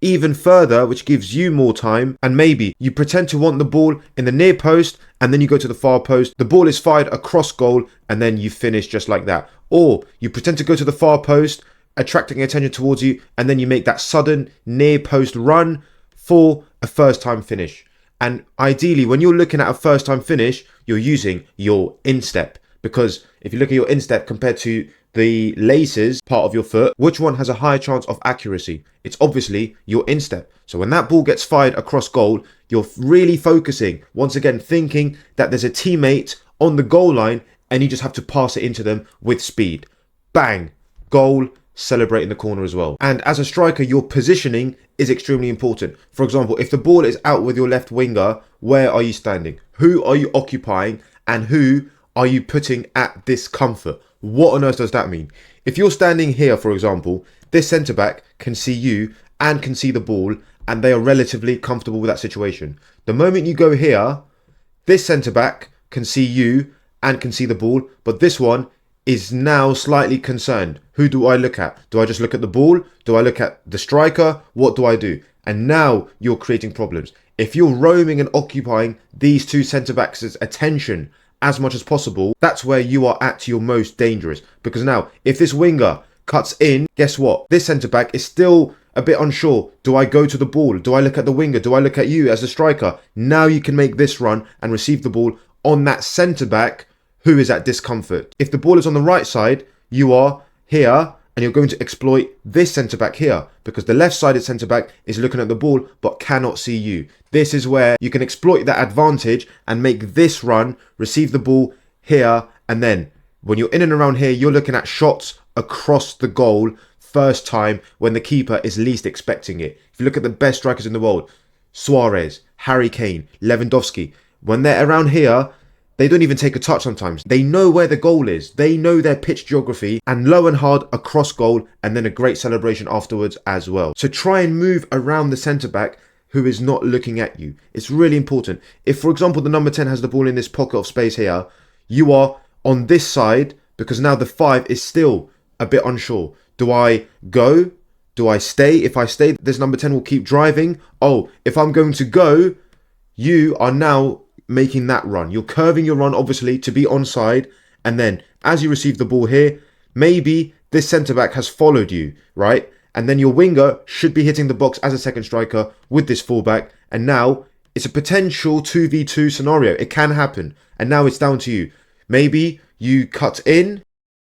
even further, which gives you more time, and maybe you pretend to want the ball in the near post and then you go to the far post, the ball is fired across goal, and then you finish just like that. Or you pretend to go to the far post, attracting attention towards you, and then you make that sudden near post run for a first time finish. And ideally, when you're looking at a first time finish, you're using your instep, because if you look at your instep compared to the laces part of your foot, which one has a higher chance of accuracy? It's obviously your instep. So when that ball gets fired across goal, you're really focusing, once again, thinking that there's a teammate on the goal line and you just have to pass it into them with speed. Bang, goal, celebrate in the corner as well. And as a striker, your positioning is extremely important. For example, if the ball is out with your left winger, where are you standing? Who are you occupying? And who are you putting at discomfort? What on earth does that mean? If you're standing here, for example, this centre-back can see you and can see the ball, and they are relatively comfortable with that situation. The moment you go here, this centre-back can see you and can see the ball, but this one is now slightly concerned. Who do I look at? Do I just look at the ball? Do I look at the striker? What do I do? And now you're creating problems. If you're roaming and occupying these two centre-backs' attention as much as possible, that's where you are at your most dangerous. Because now, if this winger cuts in, guess what? This centre-back is still a bit unsure. Do I go to the ball? Do I look at the winger? Do I look at you as a striker? Now you can make this run and receive the ball on that centre-back who is at discomfort. If the ball is on the right side, you are here and you're going to exploit this centre-back here, because the left-sided centre-back is looking at the ball but cannot see you. This is where you can exploit that advantage and make this run, receive the ball here, and then when you're in and around here, you're looking at shots across the goal first time when the keeper is least expecting it. If you look at the best strikers in the world, Suarez, Harry Kane, Lewandowski, when they're around here, they don't even take a touch sometimes. They know where the goal is. They know their pitch geography, and low and hard across goal, and then a great celebration afterwards as well. So try and move around the centre-back who is not looking at you. It's really important. If, for example, the number 10 has the ball in this pocket of space here, you are on this side, because now the 5 is still a bit unsure. Do I go? Do I stay? If I stay, this number 10 will keep driving. Oh, if I'm going to go, you are now making that run. You're curving your run, obviously, to be onside. And then as you receive the ball here, maybe this centre-back has followed you, right? And then your winger should be hitting the box as a second striker with this fullback. And now it's a potential 2v2 scenario. It can happen. And now it's down to you. Maybe you cut in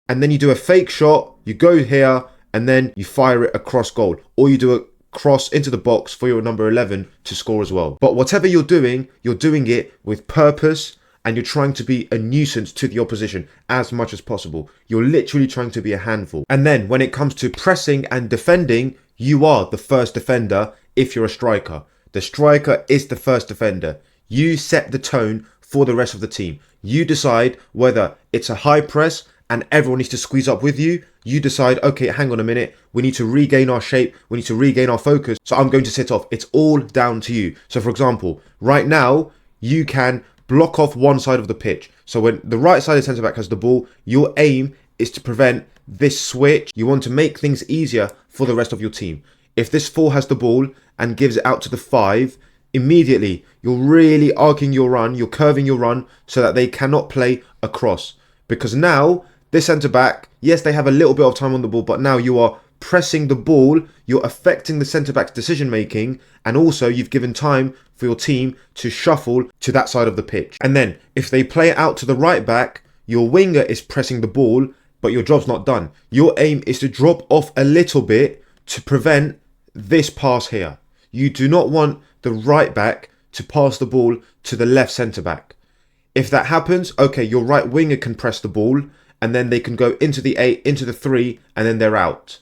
and then you do a fake shot. You go here and then you fire it across goal. Or you do a cross into the box for your number 11 to score as well. But whatever you're doing it with purpose, and you're trying to be a nuisance to the opposition as much as possible. You're literally trying to be a handful. And then when it comes to pressing and defending, you are the first defender if you're a striker. The striker is the first defender. You set the tone for the rest of the team. You decide whether it's a high press and everyone needs to squeeze up with you. You decide, okay, hang on a minute. We need to regain our shape. We need to regain our focus. So I'm going to sit off. It's all down to you. So for example, right now, you can block off one side of the pitch. So when the right sided centre-back has the ball, your aim is to prevent this switch. You want to make things easier for the rest of your team. If this 4 has the ball and gives it out to the 5, immediately you're really arcing your run. You're curving your run so that they cannot play across. Because now this centre-back, yes, they have a little bit of time on the ball, but now you are pressing the ball, you're affecting the centre-back's decision-making, and also you've given time for your team to shuffle to that side of the pitch. And then if they play it out to the right-back, your winger is pressing the ball, but your job's not done. Your aim is to drop off a little bit to prevent this pass here. You do not want the right-back to pass the ball to the left centre-back. If that happens, okay, your right winger can press the ball, and then they can go into the 8, into the 3, and then they're out.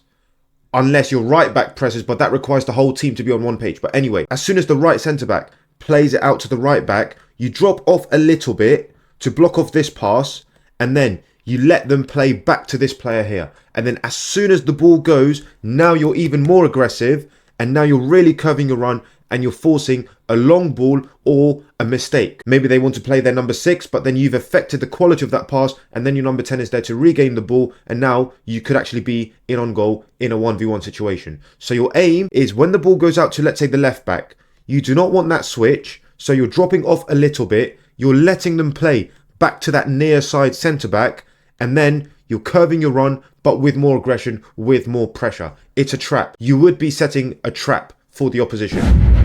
Unless your right back presses, but that requires the whole team to be on one page. But anyway, as soon as the right centre-back plays it out to the right back, you drop off a little bit to block off this pass, and then you let them play back to this player here. And then as soon as the ball goes, now you're even more aggressive, and now you're really curving your run, and you're forcing a long ball or a mistake. Maybe they want to play their number 6, but then you've affected the quality of that pass, and then your number 10 is there to regain the ball, and now you could actually be in on goal in a 1v1 situation. So your aim is when the ball goes out to, let's say, the left back, you do not want that switch, so you're dropping off a little bit, you're letting them play back to that near side centre back, and then You're curving your run, but with more aggression, with more pressure. It's a trap. You would be setting a trap for the opposition.